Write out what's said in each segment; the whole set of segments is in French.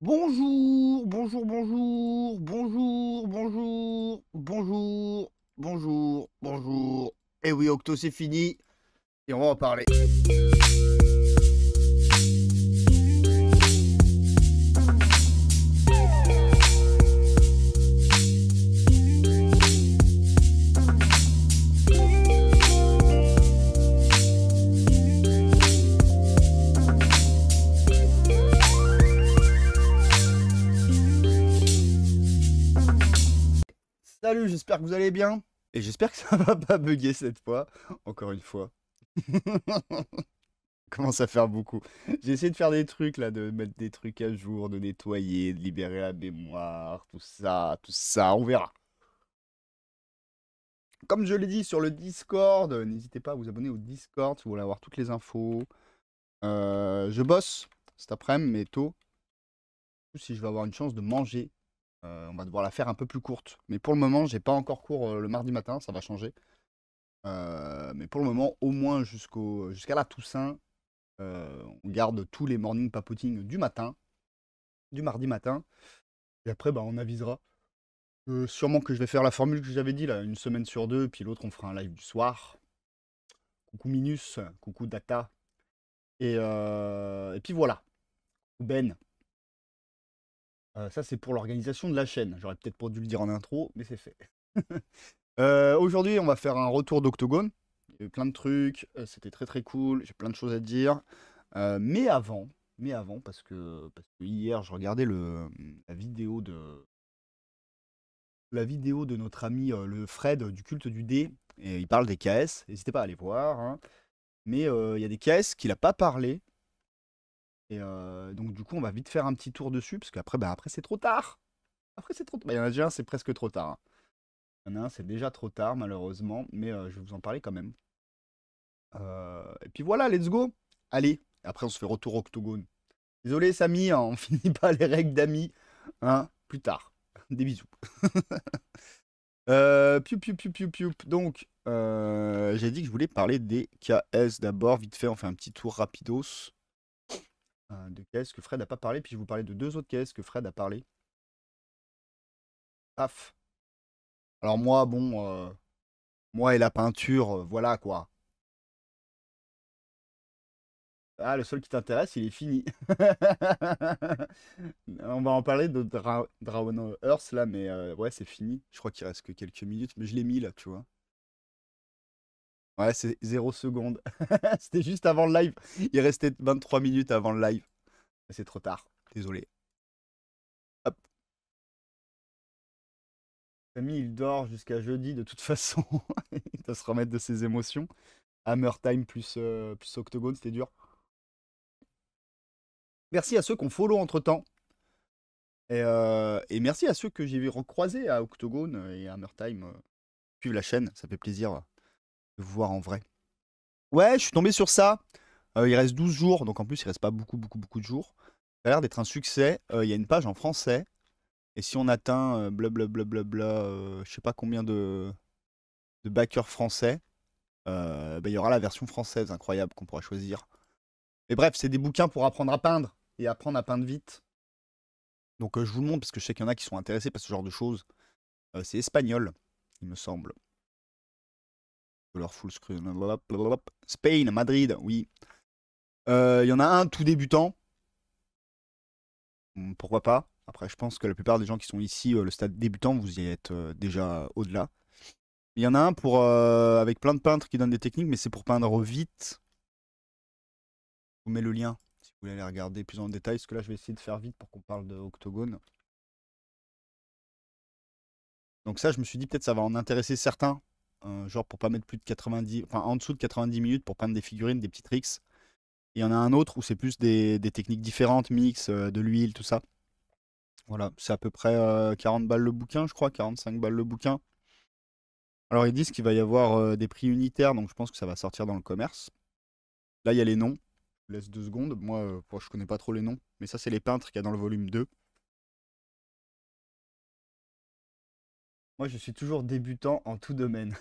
Bonjour, bonjour, bonjour, bonjour, bonjour, bonjour, bonjour, bonjour. Eh oui, Octo, c'est fini et on va en parler. Salut, j'espère que vous allez bien. Et j'espère que ça va pas bugger cette fois. Encore une fois. Commence à faire beaucoup. J'ai essayé de faire des trucs là, de mettre des trucs à jour, de nettoyer, de libérer la mémoire, tout ça, tout ça. On verra. Comme je l'ai dit sur le Discord, n'hésitez pas à vous abonner au Discord si vous voulez avoir toutes les infos. Je bosse cet après-midi, mais tôt. Si je vais avoir une chance de manger, on va devoir la faire un peu plus courte. Mais pour le moment, j'ai pas encore cours le mardi matin, ça va changer. Mais pour le moment, au moins jusqu'à la Toussaint, on garde tous les morning papotings du matin, du mardi matin. Et après, bah, on avisera. Sûrement que je vais faire la formule que j'avais dit, là, une semaine sur deux, puis l'autre, on fera un live du soir. Coucou Minus, coucou Data. Et puis voilà, Ben. Ça, c'est pour l'organisation de la chaîne. J'aurais peut-être pas dû le dire en intro, mais c'est fait. Aujourd'hui, on va faire un retour d'Octogone. Il y a eu plein de trucs, c'était très très cool, j'ai plein de choses à dire. Mais avant, parce que hier, je regardais la vidéo de notre ami le Fred du culte du dé, et il parle des KS. N'hésitez pas à aller voir, hein. Mais il y a des KS qu'il n'a pas parlé. Et donc du coup, on va vite faire un petit tour dessus, parce qu'après, après c'est trop tard. Après c'est trop tard. Il y en a déjà un, c'est presque trop tard, hein. Il y en a un, c'est déjà trop tard, malheureusement, mais je vais vous en parler quand même. Et puis voilà, let's go. Allez, après on se fait retour octogone. Désolé Samy, hein, on finit pas les règles d'amis, hein, plus tard. Des bisous. Piou, piou, piou, piou, piou. Donc, j'ai dit que je voulais parler des KS d'abord, vite fait, on fait un petit tour rapidos de KS que Fred n'a pas parlé, puis je vais vous parler de deux autres KS que Fred a parlé. Paf. Alors moi, bon, moi et la peinture, voilà quoi. Ah, le seul qui t'intéresse, il est fini. On va en parler de Dragon Earth là, mais ouais, c'est fini. Je crois qu'il reste que quelques minutes, mais je l'ai mis là, tu vois. Ouais, c'est 0 secondes. C'était juste avant le live. Il restait 23 minutes avant le live. C'est trop tard. Désolé. Hop. Camille, il dort jusqu'à jeudi de toute façon. Il doit se remettre de ses émotions. Hammer Time plus Octogone, c'était dur. Merci à ceux qui ont follow entre temps. Et merci à ceux que j'ai recroisés à Octogone et à Hammer Time. Suivre la chaîne, ça fait plaisir de vous voir en vrai. Ouais, je suis tombé sur ça. Il reste 12 jours, donc en plus il reste pas beaucoup, beaucoup, beaucoup de jours. Ça a l'air d'être un succès. Il y a une page en français. Et si on atteint blablabla, je sais pas combien de backers français, il y aura la version française incroyable qu'on pourra choisir. Mais bref, c'est des bouquins pour apprendre à peindre et apprendre à peindre vite. Donc je vous le montre parce que je sais qu'il y en a qui sont intéressés par ce genre de choses. C'est espagnol, il me semble. Leur full screen. Spain, Madrid, oui. Il y en a un tout débutant. Pourquoi pas? Après, je pense que la plupart des gens qui sont ici, le stade débutant, vous y êtes déjà au-delà. Il y en a un avec plein de peintres qui donnent des techniques, mais c'est pour peindre vite. Je vous mets le lien si vous voulez aller regarder plus en détail, parce que là, je vais essayer de faire vite pour qu'on parle de Octogone. Donc ça, je me suis dit peut-être ça va en intéresser certains, genre pour pas mettre plus de 90, enfin en dessous de 90 minutes pour peindre des figurines, des petits tricks. Il y en a un autre où c'est plus des techniques différentes, mix, de l'huile, tout ça. Voilà, c'est à peu près 40 balles le bouquin, je crois, 45 balles le bouquin. Alors ils disent qu'il va y avoir des prix unitaires, donc je pense que ça va sortir dans le commerce. Là, il y a les noms. Je vous laisse 2 secondes. Moi, je connais pas trop les noms. Mais ça, c'est les peintres qu'il y a dans le volume 2. Moi, je suis toujours débutant en tout domaine.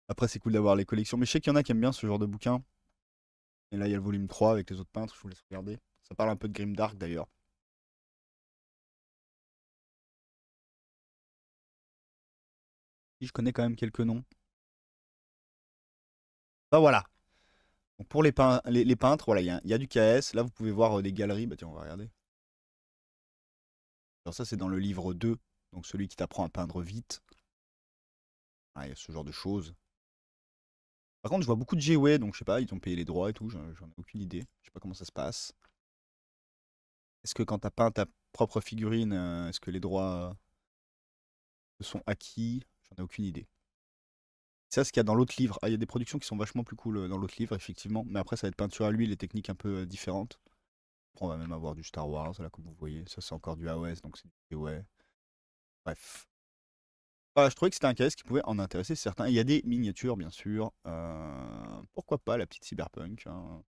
Après, c'est cool d'avoir les collections. Mais je sais qu'il y en a qui aiment bien ce genre de bouquin. Et là, il y a le volume 3 avec les autres peintres. Je vous laisse regarder. Ça parle un peu de Grimdark d'ailleurs. Si je connais quand même quelques noms. Bah voilà. Donc pour les peintres, voilà, il y a du KS. Là, vous pouvez voir des galeries. Bah tiens, on va regarder. Alors ça, c'est dans le livre 2. Donc celui qui t'apprend à peindre vite. Ah, il y a ce genre de choses. Par contre, je vois beaucoup de G-Way, donc je sais pas, ils ont payé les droits et tout, j'en ai aucune idée. Je sais pas comment ça se passe. Est-ce que quand t'as peint ta propre figurine, est-ce que les droits sont acquis? J'en ai aucune idée. C'est ça ce qu'il y a dans l'autre livre. Ah, il y a des productions qui sont vachement plus cool dans l'autre livre, effectivement. Mais après, ça va être peinture à l'huile, les techniques un peu différentes. Après, on va même avoir du Star Wars, là, comme vous voyez. Ça, c'est encore du AOS, donc c'est du ouais. Bref. Ah, je trouvais que c'était un KS qui pouvait en intéresser certains. Il y a des miniatures, bien sûr. Pourquoi pas la petite Cyberpunk, hein.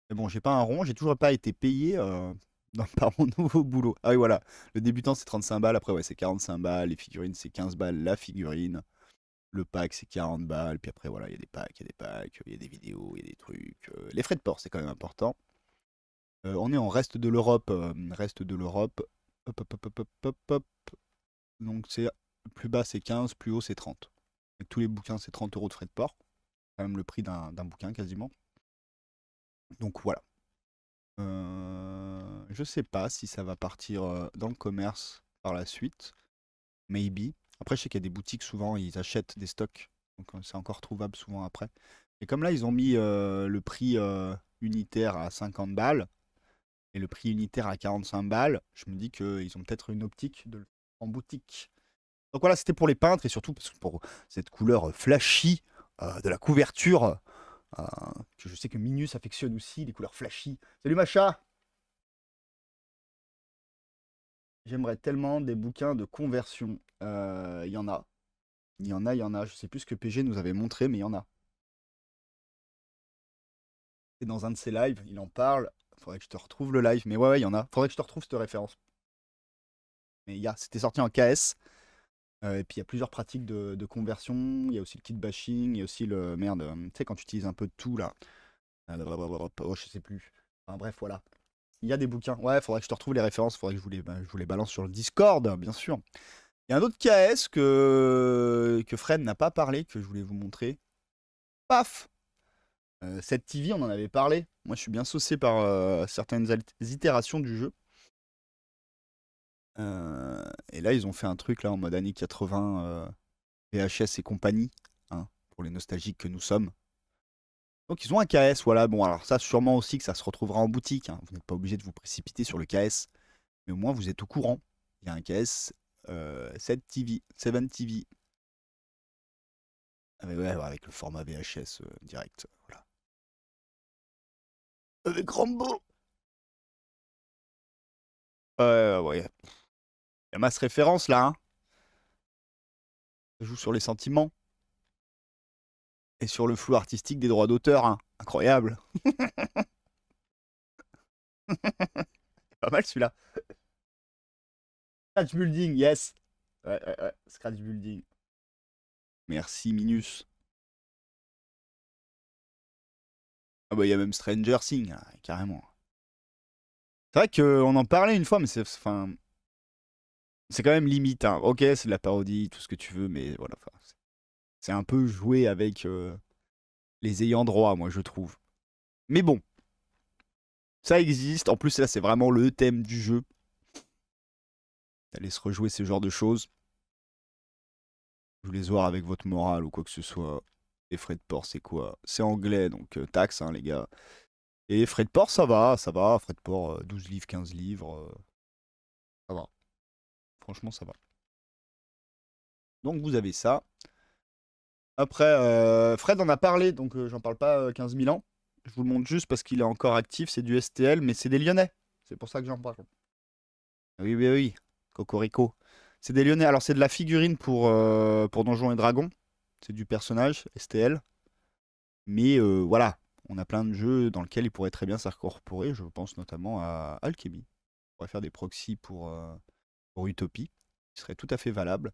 Mais bon, j'ai pas un rond, j'ai toujours pas été payé par mon nouveau boulot. Ah oui, voilà. Le débutant, c'est 35 balles. Après, ouais, c'est 45 balles. Les figurines, c'est 15 balles la figurine. Le pack, c'est 40 balles. Puis après, voilà, il y a des packs, il y a des packs, il y a des vidéos, il y a des trucs. Les frais de port, c'est quand même important. On est en reste de l'Europe. Reste de l'Europe. Hop, hop, hop, hop, hop, hop, hop. Donc, c'est plus bas, c'est 15, plus haut, c'est 30. Et tous les bouquins, c'est 30 € de frais de port. Quand même le prix d'un bouquin, quasiment. Donc, voilà. Je sais pas si ça va partir dans le commerce par la suite. Maybe. Après, je sais qu'il y a des boutiques, souvent, ils achètent des stocks. Donc, c'est encore trouvable souvent après. Et comme là, ils ont mis le prix unitaire à 50 balles et le prix unitaire à 45 balles, je me dis qu'ils ont peut-être une optique de le faire en boutique. Donc voilà, c'était pour les peintres et surtout parce que pour cette couleur flashy de la couverture, euh, que je sais que Minus affectionne aussi, les couleurs flashy. Salut Macha! J'aimerais tellement des bouquins de conversion. Il y en a. Il y en a, il y en a. Je sais plus ce que PG nous avait montré, mais il y en a. C'est dans un de ses lives, il en parle. Faudrait que je te retrouve le live. Mais ouais, ouais, il y en a. Faudrait que je te retrouve cette référence. Mais il y a, c'était sorti en KS. Et puis il y a plusieurs pratiques de conversion. Il y a aussi le kit bashing. Il y a aussi le. Merde, tu sais, quand tu utilises un peu de tout là. Oh, je sais plus. Enfin bref, voilà. Il y a des bouquins. Ouais, faudrait que je te retrouve les références. Faudrait que je vous les balance sur le Discord, bien sûr. Il y a un autre KS que Fred n'a pas parlé, que je voulais vous montrer. Paf! Cette TV, on en avait parlé. Moi, je suis bien saucé par certaines itérations du jeu. Et là, ils ont fait un truc là en mode années 80, VHS et compagnie, hein, pour les nostalgiques que nous sommes. Donc, ils ont un KS, voilà. Bon, alors ça, sûrement aussi que ça se retrouvera en boutique, hein. Vous n'êtes pas obligé de vous précipiter sur le KS, mais au moins, vous êtes au courant. Il y a un KS 7 TV, 7 TV. Ah, mais ouais, avec le format VHS direct, voilà. Avec Rambo! Ouais. Il y a masse référence là, hein. Ça joue sur les sentiments et sur le flou artistique des droits d'auteur, hein. Incroyable. Pas mal celui-là. Scratch Building, yes. Ouais. Scratch Building. Merci Minus. Ah bah il y a même Stranger Things, hein, carrément. C'est vrai qu'on en parlait une fois, mais c'est enfin, c'est quand même limite, hein. Ok, c'est de la parodie, tout ce que tu veux, mais voilà. Enfin, c'est un peu jouer avec les ayants droit, moi je trouve. Mais bon, ça existe. En plus là, c'est vraiment le thème du jeu. D'aller se rejouer ce genre de choses. Je voulais voir avec votre morale ou quoi que ce soit. Les frais de port, c'est quoi? C'est anglais, donc taxe, hein, les gars. Et frais de port, ça va, ça va. Frais de port, 12 livres, 15 livres, ça va. Franchement, ça va. Donc vous avez ça. Après, Fred en a parlé, donc j'en parle pas 15 000 ans. Je vous le montre juste parce qu'il est encore actif. C'est du STL, mais c'est des Lyonnais. C'est pour ça que j'en parle. Oui. Cocorico. C'est des Lyonnais. Alors, c'est de la figurine pour Donjons et Dragons. C'est du personnage, STL. Mais voilà, on a plein de jeux dans lesquels il pourrait très bien s'incorporer. Je pense notamment à Alchemy. On pourrait faire des proxys pour Utopie, qui serait tout à fait valable.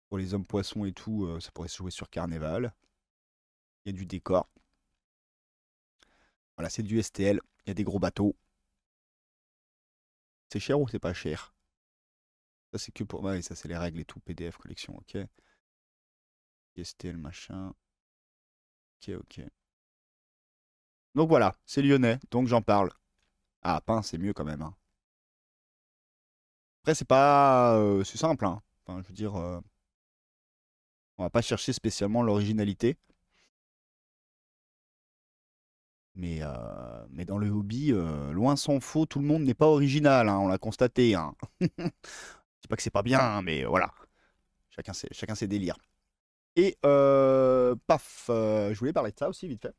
Pour les hommes poissons et tout, ça pourrait se jouer sur Carnival. Il y a du décor. Voilà, c'est du STL. Il y a des gros bateaux. C'est cher ou c'est pas cher? Ça, c'est que pour. Ouais, ça, c'est les règles et tout. PDF, collection, ok. STL, machin. Ok, ok. Donc voilà, c'est lyonnais, donc j'en parle. Ah, pain, c'est mieux quand même, hein. Après, c'est pas. C'est simple, hein. Enfin, je veux dire, on va pas chercher spécialement l'originalité. Mais dans le hobby, loin s'en faut, tout le monde n'est pas original, hein, on l'a constaté, hein. Je dis pas que c'est pas bien, hein, mais voilà. Chacun ses délires. Et paf, je voulais parler de ça aussi, vite fait.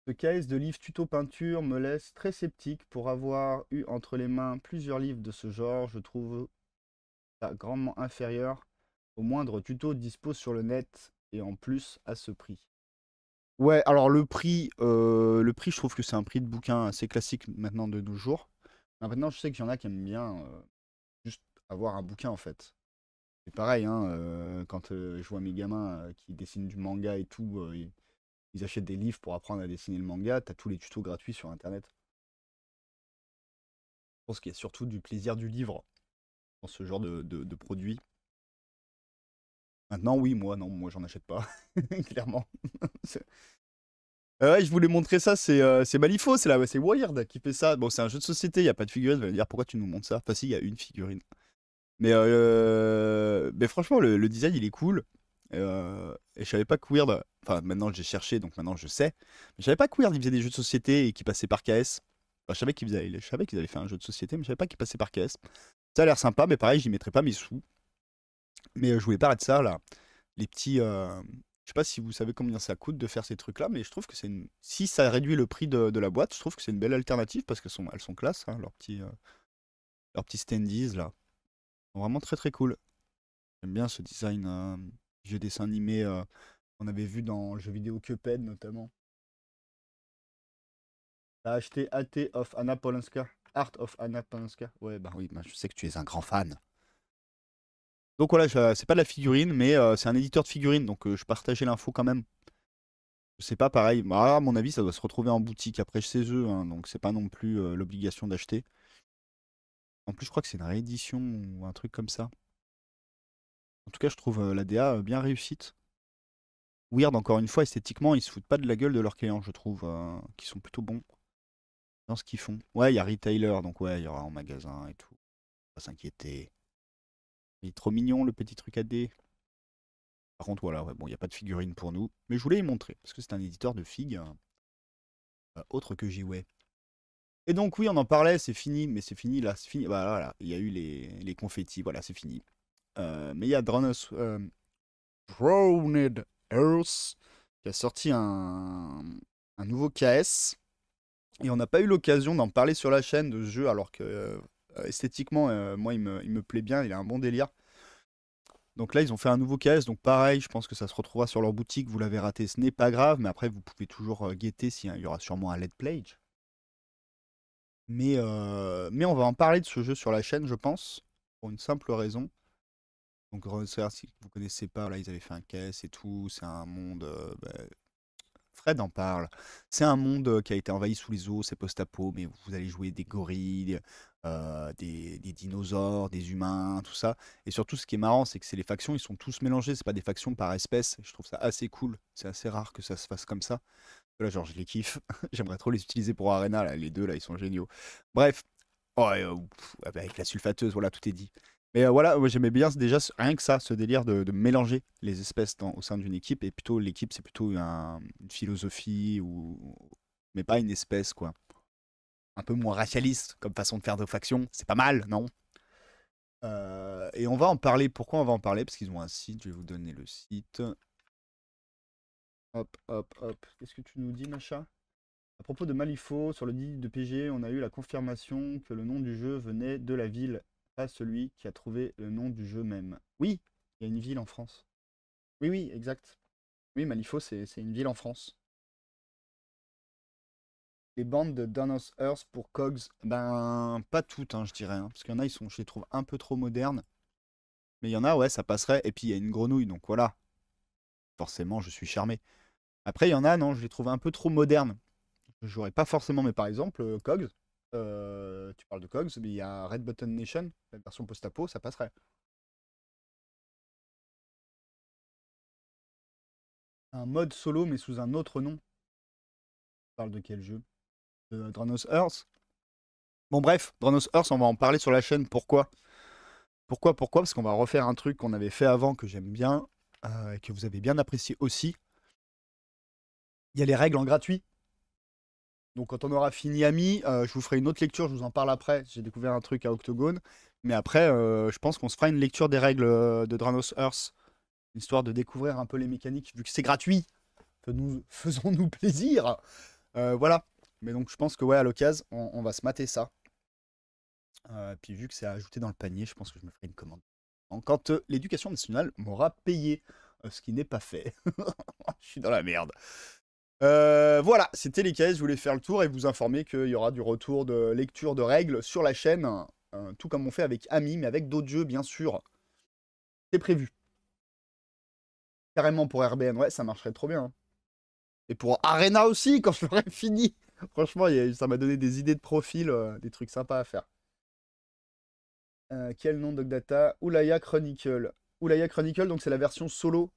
Ce caisse de livres tuto peinture me laisse très sceptique pour avoir eu entre les mains plusieurs livres de ce genre. Je trouve ça grandement inférieur au moindre tuto dispo sur le net et en plus à ce prix. Ouais, alors le prix, je trouve que c'est un prix de bouquin assez classique maintenant de nos jours. Maintenant, je sais qu'il y en a qui aiment bien juste avoir un bouquin en fait. C'est pareil, hein, quand je vois mes gamins qui dessinent du manga et tout, ils achètent des livres pour apprendre à dessiner le manga, t'as tous les tutos gratuits sur internet. Je pense qu'il y a surtout du plaisir du livre dans ce genre de produit. Maintenant, oui, moi, non, moi j'en achète pas, clairement. Ouais, je voulais montrer ça, c'est Malifaux, c'est Wired qui fait ça. Bon, c'est un jeu de société, il n'y a pas de figurine. Vous allez me dire pourquoi tu nous montres ça. Enfin, si, il y a une figurine. Mais franchement, le design il est cool. Et je savais pas que Weird. Enfin, maintenant j'ai cherché, donc maintenant je sais. Mais je savais pas que Weird il faisait des jeux de société et qu'il passait par KS. Enfin, je savais qu'ils avaient fait un jeu de société, mais je savais pas qu'il passait par KS. Ça a l'air sympa, mais pareil, j'y mettrais pas mes sous. Mais je voulais parler de ça là. Les petits. Je sais pas si vous savez combien ça coûte de faire ces trucs-là, mais je trouve que c'est une. Si ça réduit le prix de la boîte, je trouve que c'est une belle alternative parce elles sont classe, hein, leurs petits standees là. Ils sont vraiment très très cool. J'aime bien ce design vieux dessin animé qu'on avait vu dans le jeu vidéo Cuphead notamment. T'as acheté AT of Anna Polanska. Art of Anna Polanska. Ouais, bah oui, bah, je sais que tu es un grand fan. Donc voilà, c'est pas de la figurine, mais c'est un éditeur de figurines, donc je partageais l'info quand même. Je sais pas, pareil. Bah, à mon avis, ça doit se retrouver en boutique après chez eux, hein, donc c'est pas non plus l'obligation d'acheter. En plus, je crois que c'est une réédition ou un truc comme ça. En tout cas, je trouve la DA bien réussite. Weird, encore une fois, esthétiquement, ils se foutent pas de la gueule de leurs clients, je trouve, qui sont plutôt bons dans ce qu'ils font. Ouais, il y a retailer, donc ouais, il y aura en magasin et tout. Pas s'inquiéter. Il est trop mignon, le petit truc AD. Par contre, voilà, ouais, bon, il n'y a pas de figurine pour nous. Mais je voulais y montrer, parce que c'est un éditeur de figues, autre que J-Way. Et donc, oui, on en parlait, c'est fini, mais c'est fini, là, c'est fini. Bah, voilà, il y a eu les confettis, voilà, c'est fini. Mais il y a Drowned Earth qui a sorti un nouveau KS. Et on n'a pas eu l'occasion d'en parler sur la chaîne de ce jeu, alors que esthétiquement, moi, il me plaît bien, il a un bon délire. Donc là, ils ont fait un nouveau KS, donc pareil, je pense que ça se retrouvera sur leur boutique. Vous l'avez raté, ce n'est pas grave, mais après, vous pouvez toujours guetter s'il y aura sûrement un Let's Play. Mais on va en parler de ce jeu sur la chaîne, je pense, pour une simple raison. Donc, si vous connaissez pas, là, ils avaient fait un KS et tout. C'est un monde. Fred en parle. C'est un monde qui a été envahi sous les eaux, c'est post-apo, mais vous allez jouer des gorilles, des dinosaures, des humains, tout ça. Et surtout, ce qui est marrant, c'est que c'est les factions, ils sont tous mélangés, c'est pas des factions par espèce. Je trouve ça assez cool. C'est assez rare que ça se fasse comme ça. Là, genre, je les kiffe. J'aimerais trop les utiliser pour Arena, là. Les deux, là, ils sont géniaux. Bref. Oh, avec la sulfateuse, voilà, tout est dit. Mais voilà, moi, j'aimais bien déjà rien que ça, ce délire de mélanger les espèces au sein d'une équipe. Et plutôt, l'équipe, c'est plutôt une philosophie, mais pas une espèce, quoi. Un peu moins racialiste comme façon de faire de faction. C'est pas mal, non? Et on va en parler. Pourquoi on va en parler? Parce qu'ils ont un site, je vais vous donner le site. Hop, hop, hop. Qu'est-ce que tu nous dis, Macha? À propos de Malifaux, sur le dit de PG, on a eu la confirmation que le nom du jeu venait de la ville, pas celui qui a trouvé le nom du jeu même. Oui, il y a une ville en France. Oui, oui, exact. Oui, Malifaux, c'est une ville en France. Les bandes de Dawn of Earth pour Cogs, ben pas toutes, hein, je dirais, hein, parce qu'il y en a, je les trouve un peu trop modernes. Mais il y en a, ouais, ça passerait. Et puis il y a une grenouille, donc voilà. Forcément, je suis charmé. Après, il y en a, non, je les trouve un peu trop modernes. Je jouerais pas forcément, mais par exemple, Cogs. Tu parles de Cogs, mais il y a Red Button Nation, la version post-apo, ça passerait. Un mode solo, mais sous un autre nom. Tu parles de quel jeu? De Dranos Earth? Bon, bref, Dranos Earth, on va en parler sur la chaîne. Pourquoi? Pourquoi? Parce qu'on va refaire un truc qu'on avait fait avant, que j'aime bien, et que vous avez bien apprécié aussi. Il y a les règles en gratuit. Donc quand on aura fini Ami, je vous ferai une autre lecture, je vous en parle après. J'ai découvert un truc à Octogone. Mais après, je pense qu'on se fera une lecture des règles de Dranos Earth, histoire de découvrir un peu les mécaniques, vu que c'est gratuit. Faisons-nous plaisir. Voilà. Mais donc je pense que ouais, à l'occasion, on va se mater ça. Puis vu que c'est ajouté dans le panier, je pense que je me ferai une commande. Quand l'éducation nationale m'aura payé, ce qui n'est pas fait. Je suis dans la merde. Voilà, c'était les caisses, je voulais faire le tour et vous informer qu'il y aura du retour de lecture de règles sur la chaîne, tout comme on fait avec Ami, mais avec d'autres jeux, bien sûr. C'est prévu. Carrément pour RBN, ouais, ça marcherait trop bien. Hein. Et pour Arena aussi, quand je l'aurai fini. Franchement, ça m'a donné des idées de profil, des trucs sympas à faire. Quel nom Dogdata? Oulaya Chronicle. Oulaya Chronicle, donc c'est la version solo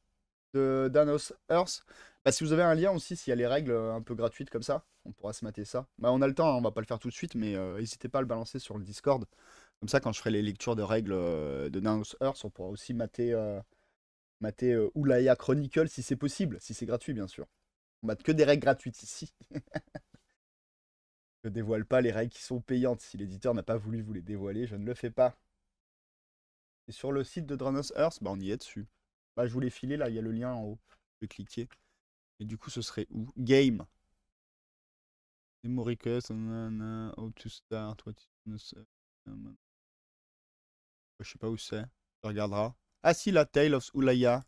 de Danos Earth. Bah, si vous avez un lien aussi, s'il y a les règles un peu gratuites comme ça, on pourra se mater ça. Bah, on a le temps, hein, on va pas le faire tout de suite, mais n'hésitez pas à le balancer sur le Discord. Comme ça, quand je ferai les lectures de règles de Danos Earth, on pourra aussi mater Oulaya Chronicle si c'est possible, si c'est gratuit, bien sûr. On mate que des règles gratuites ici. Je ne dévoile pas les règles qui sont payantes. Si l'éditeur n'a pas voulu vous les dévoiler, je ne le fais pas. Et sur le site de Dranos Earth, bah on y est dessus. Bah, je vous l'ai filé, là, il y a le lien en haut. Vous pouvez cliquer. Et du coup, ce serait où? Game. Memory request, how to start, what is... Je sais pas où c'est. Tu regarderas. Ah si, la Tale of Oulaya.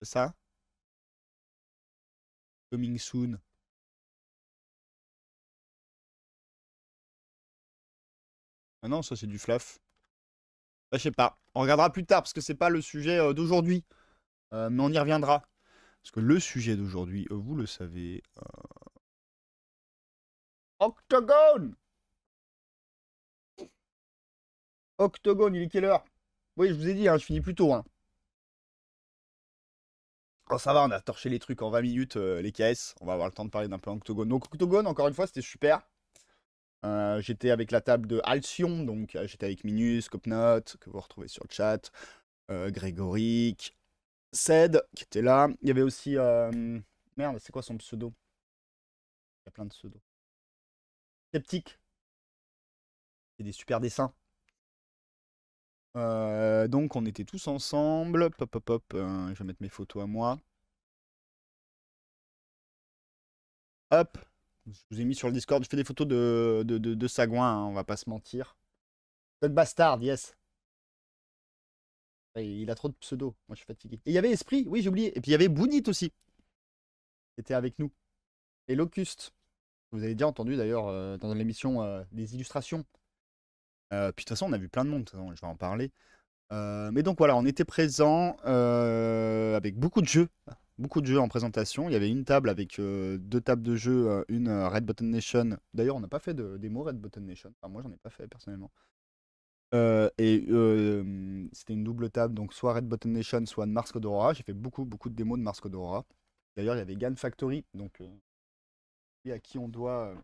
C'est ça? Coming soon. Ah non, ça c'est du fluff. Bah, je sais pas. On regardera plus tard parce que c'est pas le sujet d'aujourd'hui. Mais on y reviendra. Parce que le sujet d'aujourd'hui, vous le savez. Octogone! Octogone, il est quelle heure? Oui, je vous ai dit, hein, je finis plus tôt. Hein. Oh, ça va, on a torché les trucs en 20 minutes, les KS. On va avoir le temps de parler d'un peu Octogone. Donc, Octogone, encore une fois, c'était super. J'étais avec la table de Alcyon, donc j'étais avec Minus, Copnote, que vous retrouvez sur le chat, Grégoric, Ced, qui était là. Il y avait aussi. Merde, c'est quoi son pseudo? Il y a plein de pseudos. Sceptique. C'est des super dessins. Donc on était tous ensemble. Pop, pop, pop. Je vais mettre mes photos à moi. Hop. Je vous ai mis sur le Discord. Je fais des photos de Sagouin, hein, on va pas se mentir. Peut-être Bastard, yes. Ouais, il a trop de pseudos. Moi je suis fatigué. Et il y avait Esprit, oui j'ai oublié. Et puis il y avait Bounit aussi. Qui était avec nous. Et Locust. Vous avez déjà entendu d'ailleurs dans l'émission des illustrations. Puis de toute façon on a vu plein de monde. Je vais en parler. Mais donc voilà, on était présents avec beaucoup de jeux. Beaucoup de jeux en présentation. Il y avait une table avec deux tables de jeux, une Red Button Nation. D'ailleurs, on n'a pas fait de démo Red Button Nation. Enfin, moi, j'en ai pas fait personnellement. C'était une double table, donc soit Red Button Nation, soit de Mars Code Aurora. J'ai fait beaucoup, beaucoup de démos de Mars Code Aurora. D'ailleurs, il y avait Gan Factory, donc à qui on doit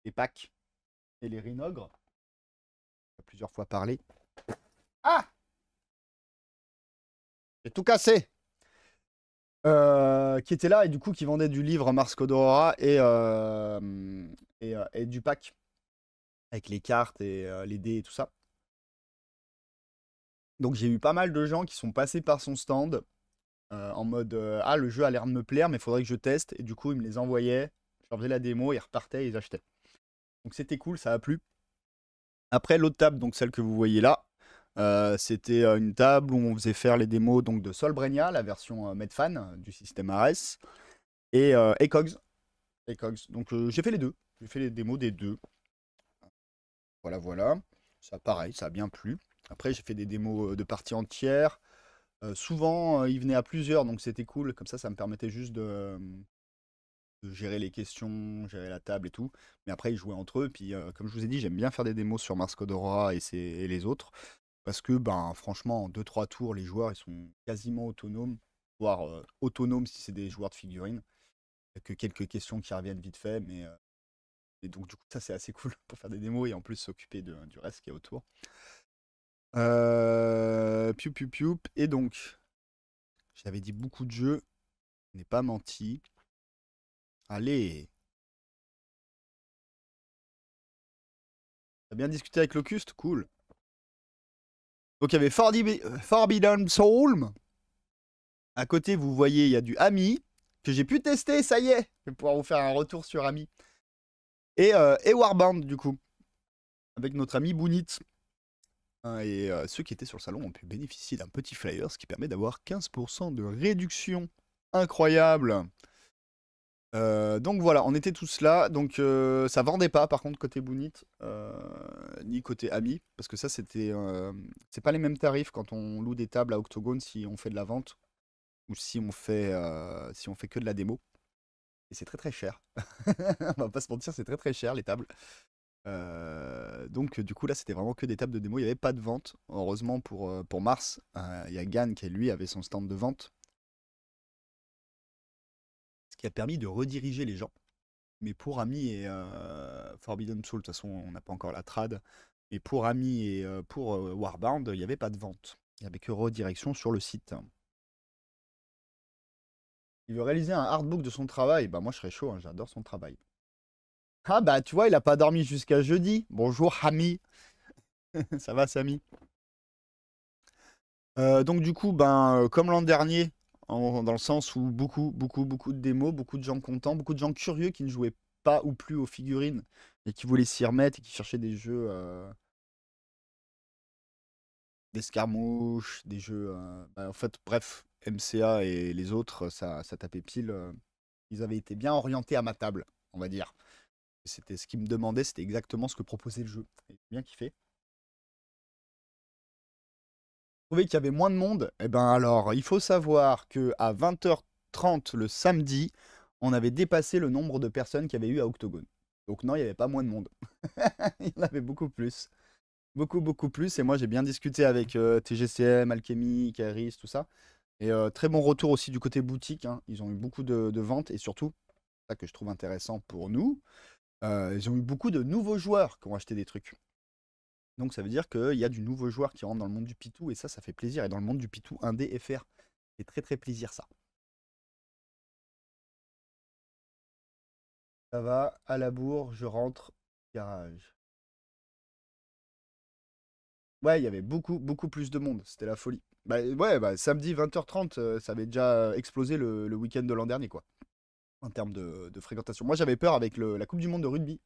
les packs et les Rhinogres. On a plusieurs fois parlé. Ah! J'ai tout cassé! Qui était là et du coup qui vendait du livre Mars Code Aurora et du pack avec les cartes et les dés et tout ça. Donc j'ai eu pas mal de gens qui sont passés par son stand en mode ah le jeu a l'air de me plaire mais il faudrait que je teste et du coup ils me les envoyaient, je leur faisais la démo, ils repartaient et ils achetaient. Donc c'était cool, ça a plu. Après l'autre table, donc celle que vous voyez là, c'était une table où on faisait faire les démos donc, de Solbrenia, la version Medfan du système Ares, et Cogs. Donc j'ai fait les deux. J'ai fait les démos des deux. Voilà, voilà. Ça, pareil, ça a bien plu. Après, j'ai fait des démos de parties entières. Souvent, ils venaient à plusieurs, donc c'était cool. Comme ça me permettait juste de gérer les questions, gérer la table et tout. Mais après, ils jouaient entre eux. Puis, comme je vous ai dit, j'aime bien faire des démos sur Mars Code Aurora et les autres. Parce que, ben, franchement, en 2-3 tours, les joueurs, ils sont quasiment autonomes. Voire autonomes si c'est des joueurs de figurines. Il y a que quelques questions qui reviennent vite fait. Mais, et donc, du coup, ça, c'est assez cool pour faire des démos et en plus s'occuper du reste qui est autour. Piou, piou, piou. Et donc, j'avais dit beaucoup de jeux. Je n'ai pas menti. Allez. T'as bien discuté avec Locust? Cool. Donc il y avait Forbidden Soul. À côté, vous voyez, il y a du Ami que j'ai pu tester, ça y est. Je vais pouvoir vous faire un retour sur Ami. Et Warband, du coup. Avec notre ami Bounit. Et ceux qui étaient sur le salon ont pu bénéficier d'un petit flyer, ce qui permet d'avoir 15% de réduction. Incroyable. Donc voilà, on était tous là. Donc ça vendait pas par contre côté Bounit, ni côté Ami, parce que ça c'est pas les mêmes tarifs quand on loue des tables à Octogone si on fait de la vente ou si on fait que de la démo. Et c'est très très cher. On va pas se mentir, c'est très très cher les tables. Donc du coup là c'était vraiment que des tables de démo, il n'y avait pas de vente. Heureusement pour Mars, il y a Gann qui lui avait son stand de vente. Ce qui a permis de rediriger les gens. Mais pour Ami et Forbidden Soul, de toute façon, on n'a pas encore la trad. Mais pour Ami et pour Warbound, il n'y avait pas de vente. Il n'y avait que redirection sur le site. Il veut réaliser un artbook de son travail. Bah moi je serais chaud, hein, j'adore son travail. Ah bah tu vois, il a pas dormi jusqu'à jeudi. Bonjour Ami. Ça va Samy? Donc du coup, ben, comme l'an dernier, dans le sens où beaucoup de démos, beaucoup de gens contents, beaucoup de gens curieux qui ne jouaient pas ou plus aux figurines et qui voulaient s'y remettre et qui cherchaient des jeux d'escarmouche, des jeux. Bah, en fait, bref, MCA et les autres, ça tapait pile. Ils avaient été bien orientés à ma table, on va dire. C'était ce qu'ils me demandaient, c'était exactement ce que proposait le jeu. Et j'ai bien kiffé. Trouvé qu'il y avait moins de monde. Eh ben alors, il faut savoir que à 20h30 le samedi, on avait dépassé le nombre de personnes qu'il y avait eu à Octogone. Donc non, il n'y avait pas moins de monde. Il y en avait beaucoup plus. Beaucoup plus. Et moi, j'ai bien discuté avec TGCM, Alchemy, Kairis, tout ça. Et très bon retour aussi du côté boutique, hein. Ils ont eu beaucoup de ventes et surtout, ça que je trouve intéressant pour nous, ils ont eu beaucoup de nouveaux joueurs qui ont acheté des trucs. Donc ça veut dire qu'il y a du nouveau joueur qui rentre dans le monde du Pitou et ça fait plaisir. Et dans le monde du Pitou, un FR, c'est très très plaisir ça. Ça va, à la bourre, je rentre, garage. Ouais, il y avait beaucoup plus de monde, c'était la folie. Bah ouais, bah, samedi 20h30, ça avait déjà explosé le week-end de l'an dernier, quoi, en termes de fréquentation. Moi j'avais peur avec la Coupe du Monde de rugby.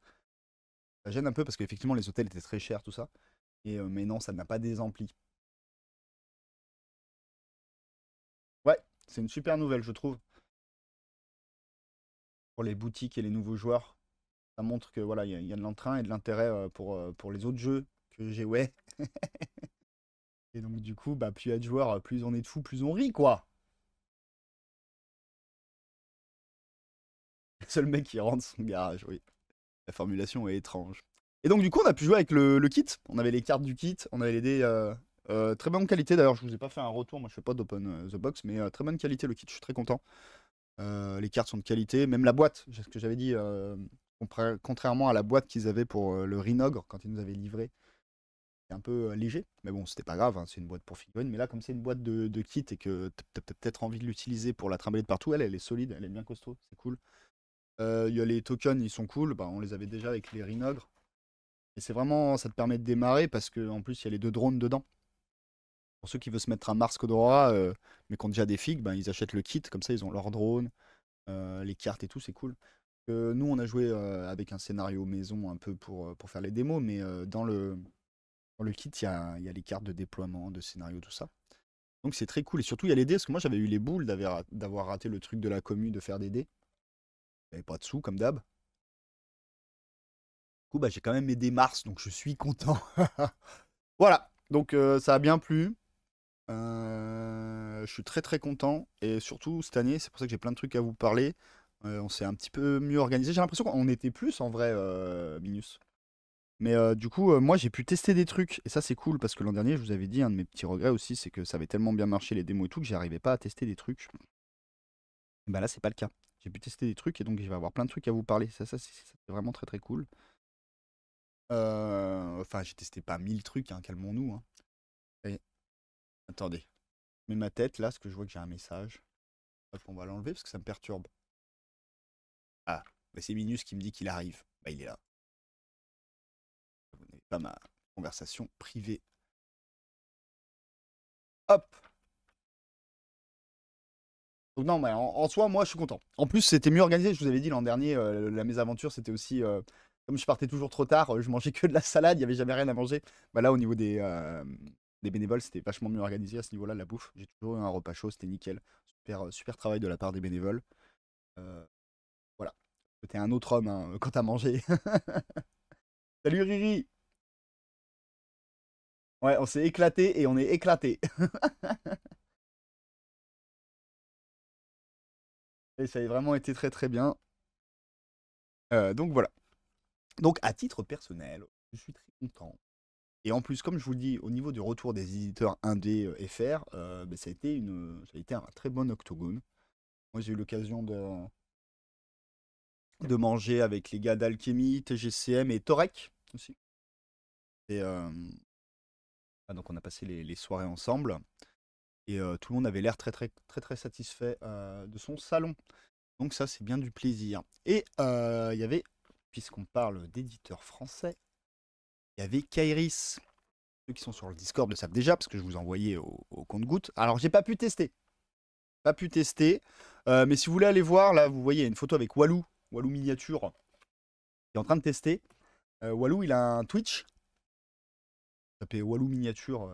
Ça gêne un peu parce qu'effectivement les hôtels étaient très chers, tout ça. Mais non, ça n'a pas des amplis. Ouais, c'est une super nouvelle, je trouve, pour les boutiques et les nouveaux joueurs. Ça montre que voilà, il y a de l'entrain et de l'intérêt pour les autres jeux que j'ai, ouais. Et donc du coup, bah, plus il y a de joueurs, plus on est de fous, plus on rit, quoi. Le seul mec qui rentre son garage, oui. La formulation est étrange. Et donc du coup, on a pu jouer avec le kit. On avait les cartes du kit, on avait les dés très bonne qualité. D'ailleurs, je vous ai pas fait un retour, moi je fais pas d'open the box, mais très bonne qualité le kit, je suis très content. Les cartes sont de qualité, même la boîte, ce que j'avais dit, contrairement à la boîte qu'ils avaient pour le Rhinogre quand ils nous avaient livré. C'est un peu léger, mais bon, c'était pas grave, hein, c'est une boîte pour figurines. Mais là, comme c'est une boîte de kit et que t'as peut-être envie de l'utiliser pour la trimballer de partout, elle est solide, elle est bien costaud, c'est cool. Il y a les tokens, ils sont cool, bah, on les avait déjà avec les Rhinogres. Et c'est vraiment, ça te permet de démarrer parce qu'en plus, il y a les 2 drones dedans. Pour ceux qui veulent se mettre un Mars Codora, mais qui ont déjà des figues, ben, ils achètent le kit, comme ça ils ont leur drone, les cartes et tout, c'est cool. Nous, on a joué avec un scénario maison un peu pour faire les démos, mais dans le kit, il y a les cartes de déploiement, de scénario, tout ça. Donc c'est très cool. Et surtout, il y a les dés, parce que moi j'avais eu les boules d'avoir raté le truc de la commu de faire des dés. Il n'y avait pas de sous, comme d'hab. Du coup, bah, j'ai quand même mes dés Mars, donc je suis content. Voilà, donc ça a bien plu. Je suis très très content. Et surtout, cette année, c'est pour ça que j'ai plein de trucs à vous parler. On s'est un petit peu mieux organisé. J'ai l'impression qu'on était plus en vrai, Minus. Mais du coup, moi j'ai pu tester des trucs. Et ça, c'est cool parce que l'an dernier, je vous avais dit, un de mes petits regrets aussi, c'est que ça avait tellement bien marché les démos et tout que j'arrivais pas à tester des trucs. Et bah là, c'est pas le cas. J'ai pu tester des trucs et donc je vais avoir plein de trucs à vous parler. C'est vraiment très très cool. Enfin, j'ai testé pas 1000 trucs, hein, calmons-nous, hein. Et- Attendez, je mets ma tête là, parce que je vois que j'ai un message. Hop, on va l'enlever parce que ça me perturbe. Ah, bah, c'est Minus qui me dit qu'il arrive. Bah, il est là. Vous n'avez pas ma conversation privée. Hop. Donc non, mais en soi, moi, je suis content. En plus, c'était mieux organisé. Je vous avais dit l'an dernier, la mésaventure, c'était aussi... comme je partais toujours trop tard, je mangeais que de la salade, il n'y avait jamais rien à manger. Bah là, au niveau des bénévoles, c'était vachement mieux organisé à ce niveau-là, la bouffe. J'ai toujours eu un repas chaud, c'était nickel. Super, super travail de la part des bénévoles. Euh, voilà. T'es un autre homme hein, quand t'as mangé. Salut Riri. Ouais, on s'est éclaté et on est éclaté. Et ça a vraiment été très très bien. Donc voilà. Donc à titre personnel, je suis très content. Et en plus, comme je vous le dis, au niveau du retour des éditeurs indé FR, bah, ça a été un très bon octogone. Moi, j'ai eu l'occasion de manger avec les gars d'Alchemy, TGCM et Torek aussi. Et donc, on a passé les soirées ensemble. Et tout le monde avait l'air très, très, très, très satisfait de son salon. Donc, ça, c'est bien du plaisir. Et il y avait, puisqu'on parle d'éditeurs français, il y avait Kairis. Ceux qui sont sur le Discord le savent déjà parce que je vous envoyais au compte-goutte. Alors, j'ai pas pu tester. Pas pu tester. Mais si vous voulez aller voir, là, vous voyez, il y a une photo avec Walou, Walou Miniature, qui est en train de tester. Walou, il a un Twitch. Vous tapez Walou Miniature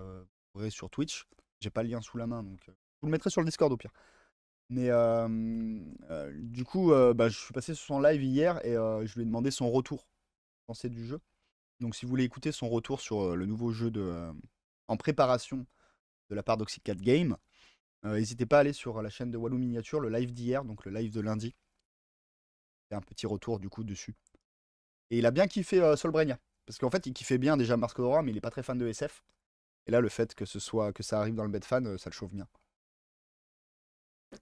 vous verrez sur Twitch. J'ai pas le lien sous la main, donc je vous le mettrai sur le Discord au pire. Mais du coup, bah, je suis passé sur son live hier et je lui ai demandé son retour pensée du jeu. Donc si vous voulez écouter son retour sur le nouveau jeu en préparation de la part d'Oxycat Game, n'hésitez pas à aller sur la chaîne de Walou Miniature, le live d'hier, donc le live de lundi. Et un petit retour du coup dessus. Et il a bien kiffé Solbrenia. Parce qu'en fait, il kiffait bien déjà Mars Codora, mais il est pas très fan de SF. Et là, le fait que ça arrive dans le bed fan, ça le chauffe bien.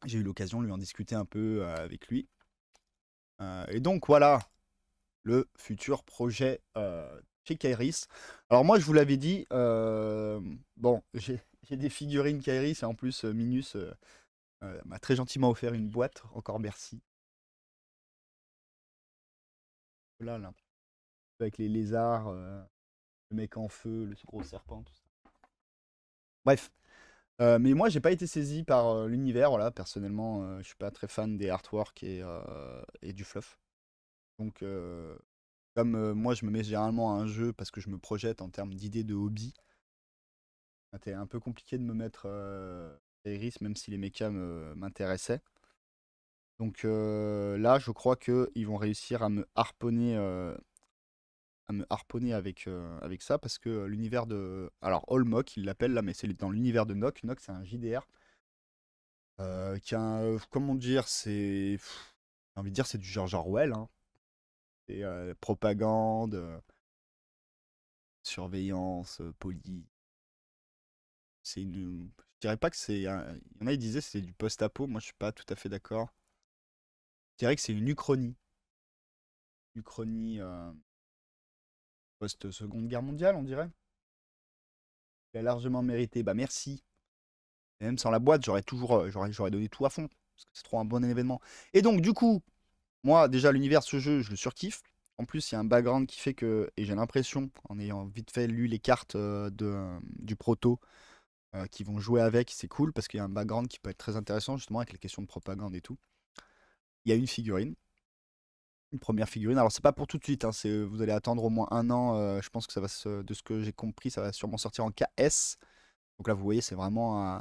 J'ai eu l'occasion de lui en discuter un peu avec lui. Et donc voilà, le futur projet chez Kairis. Alors moi, je vous l'avais dit, bon, j'ai des figurines Kairis et en plus, Minus m'a très gentiment offert une boîte. Encore merci. Là, avec les lézards, le mec en feu, le gros serpent, tout ça. Bref. Mais moi, j'ai pas été saisi par l'univers. Voilà, personnellement, je suis pas très fan des artworks et du fluff. Donc, comme moi, je me mets généralement à un jeu parce que je me projette en termes d'idées de hobby, c'était un peu compliqué de me mettre Iris, même si les mechas m'intéressaient. Donc là, je crois qu'ils vont réussir à me harponner avec ça parce que l'univers de. Alors, Allmok, il l'appelle là, mais c'est dans l'univers de Nock. Nock, c'est un JDR qui a comment dire, j'ai envie de dire, c'est du George Orwell, hein. C'est propagande, surveillance, police. Je dirais pas que c'est. Il y en a, ils disaient que c'est du post-apo. Moi, je suis pas tout à fait d'accord. Je dirais que c'est une uchronie. Uchronie post-seconde guerre mondiale, on dirait. Elle a largement mérité. Bah, merci. Et même sans la boîte, j'aurais donné tout à fond. Parce que c'est trop un bon événement. Et donc, du coup, moi, déjà, l'univers de ce jeu, je le surkiffe. En plus, il y a un background qui fait que, et j'ai l'impression, en ayant vite fait lu les cartes du proto qui vont jouer avec, c'est cool parce qu'il y a un background qui peut être très intéressant, justement, avec les questions de propagande et tout. Il y a une figurine, une première figurine. Alors, c'est pas pour tout de suite, hein, vous allez attendre au moins un an. Je pense que de ce que j'ai compris, ça va sûrement sortir en KS. Donc là, vous voyez, c'est vraiment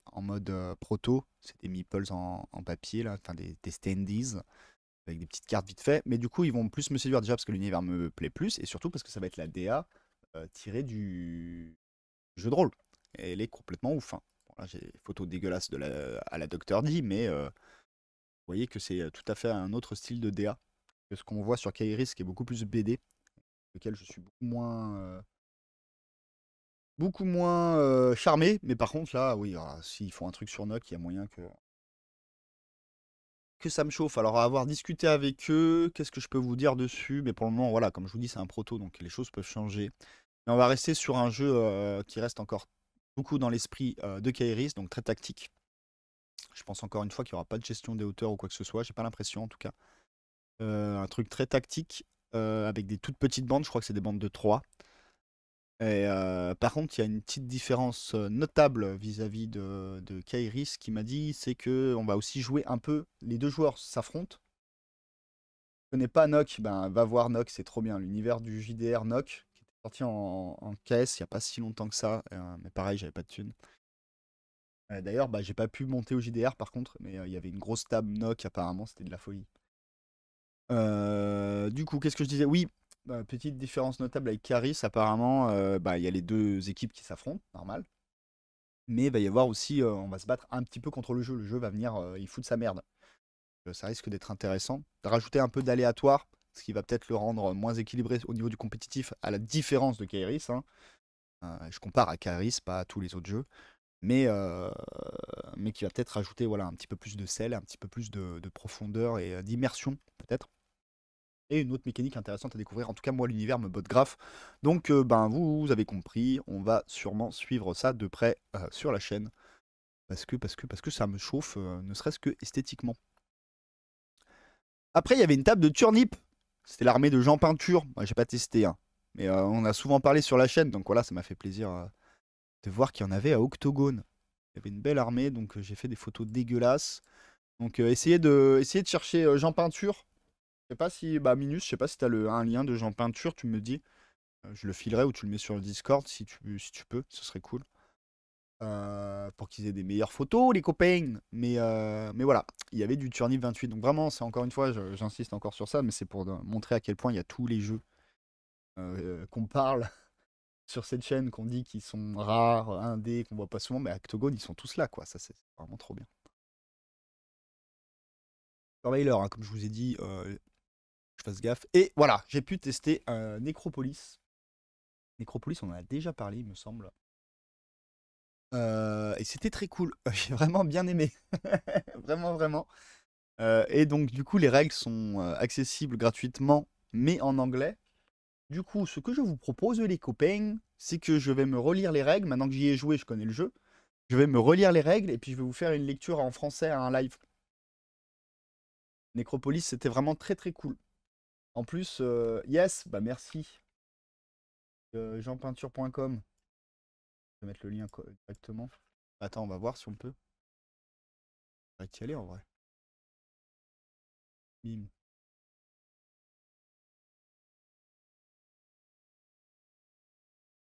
en mode proto. C'est des meeples en papier, là, enfin des standees avec des petites cartes vite fait. Mais du coup, ils vont plus me séduire déjà parce que l'univers me plaît plus et surtout parce que ça va être la DA tirée du jeu de rôle. Et elle est complètement ouf, hein. Bon, là, j'ai des photos dégueulasses à la Dr. D, mais voyez que c'est tout à fait un autre style de DA que ce qu'on voit sur Kairis, qui est beaucoup plus BD, lequel je suis beaucoup moins charmé. Mais par contre, là, oui, s'ils font un truc sur Nock, il y a moyen que ça me chauffe. Alors, à avoir discuté avec eux, qu'est-ce que je peux vous dire dessus? Mais pour le moment, voilà, comme je vous dis, c'est un proto, donc les choses peuvent changer. Mais on va rester sur un jeu qui reste encore beaucoup dans l'esprit de Kairis, donc très tactique. Je pense encore une fois qu'il n'y aura pas de gestion des hauteurs ou quoi que ce soit, j'ai pas l'impression en tout cas. Un truc très tactique, avec des toutes petites bandes, je crois que c'est des bandes de 3. Et par contre, il y a une petite différence notable vis-à-vis de Kairis qui m'a dit, c'est que on va aussi jouer un peu, les deux joueurs s'affrontent. Tu connais pas Nock, ben va voir Nock, c'est trop bien. L'univers du JDR Nock, qui était sorti en caisse il n'y a pas si longtemps que ça, mais pareil, j'avais pas de thune. D'ailleurs, bah, j'ai pas pu monter au JDR par contre, mais il y avait une grosse table Nock apparemment, c'était de la folie. Du coup, qu'est-ce que je disais? Oui, petite différence notable avec Caris, apparemment, bah, il y a les deux équipes qui s'affrontent, normal. Mais il va y avoir aussi, on va se battre un petit peu contre le jeu. Le jeu va venir, il fout de sa merde. Ça risque d'être intéressant. Rajouter un peu d'aléatoire, ce qui va peut-être le rendre moins équilibré au niveau du compétitif, à la différence de Kairis, hein. Je compare à Kairis, pas à tous les autres jeux. Mais qui va peut-être rajouter voilà, un petit peu plus de sel, un petit peu plus de profondeur et d'immersion, peut-être. Et une autre mécanique intéressante à découvrir. En tout cas, moi, l'univers me botte grave. Donc, ben, vous avez compris, on va sûrement suivre ça de près sur la chaîne. Parce que ça me chauffe, ne serait-ce que esthétiquement. Après, il y avait une table de turnip. C'était l'armée de Jean Peinture. Moi, j'ai pas testé, hein. Mais on a souvent parlé sur la chaîne. Donc voilà, ça m'a fait plaisir de voir qu'il y en avait à Octogone. Il y avait une belle armée. Donc j'ai fait des photos dégueulasses. Donc essayez de chercher Jean Peinture. Je sais pas si, bah Minus, je sais pas si tu as un lien de Jean Peinture, tu me dis. Je le filerai ou tu le mets sur le Discord si tu peux, ce serait cool. Pour qu'ils aient des meilleures photos, les copains. Mais voilà, il y avait du Turnip 28. Donc vraiment, c'est encore une fois, j'insiste encore sur ça, mais c'est pour montrer à quel point il y a tous les jeux qu'on parle sur cette chaîne, qu'on dit qu'ils sont rares, indés, qu'on voit pas souvent. Mais Octogone, ils sont tous là, quoi. Ça, c'est vraiment trop bien. Surveiller, hein, comme je vous ai dit, je fasse gaffe. Et voilà, j'ai pu tester Necropolis. Necropolis, on en a déjà parlé, il me semble. Et c'était très cool. J'ai vraiment bien aimé. Vraiment, vraiment. Et donc, du coup, les règles sont accessibles gratuitement, mais en anglais. Du coup, ce que je vous propose, les copains, c'est que je vais me relire les règles. Maintenant que j'y ai joué, je connais le jeu. Je vais me relire les règles et puis je vais vous faire une lecture en français à un live. Necropolis, c'était vraiment très très cool. En plus, yes, bah merci. Jeanpeinture.com. Je vais mettre le lien directement. Attends, on va voir si on peut. On va y aller en vrai. Bim.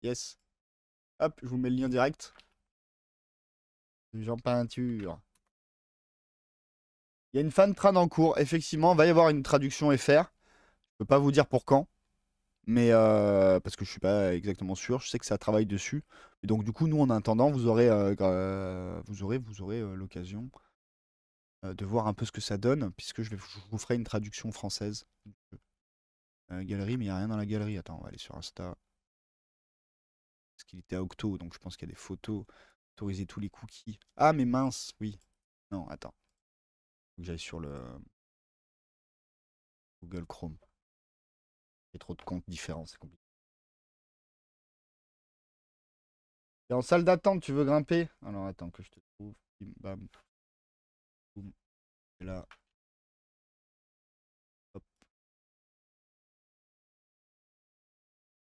Yes. Hop, je vous mets le lien direct. Jean Peinture. Il y a une fan trad en cours. Effectivement, il va y avoir une traduction FR. Je peux pas vous dire pour quand. Mais parce que je suis pas exactement sûr. Je sais que ça travaille dessus. Et donc du coup, nous en attendant, vous aurez l'occasion de voir un peu ce que ça donne, puisque je vous ferai une traduction française. Galerie, mais il n'y a rien dans la galerie. Attends, on va aller sur Insta. Parce qu'il était à Octo, donc je pense qu'il y a des photos. Autoriser tous les cookies. Ah, mais mince, oui. Non, attends. Faut que j'aille sur le Google Chrome. Il y a trop de comptes différents, c'est compliqué. T'es en salle d'attente, tu veux grimper? Alors attends que je te trouve. Bim, bam. Boum. Et là. Hop.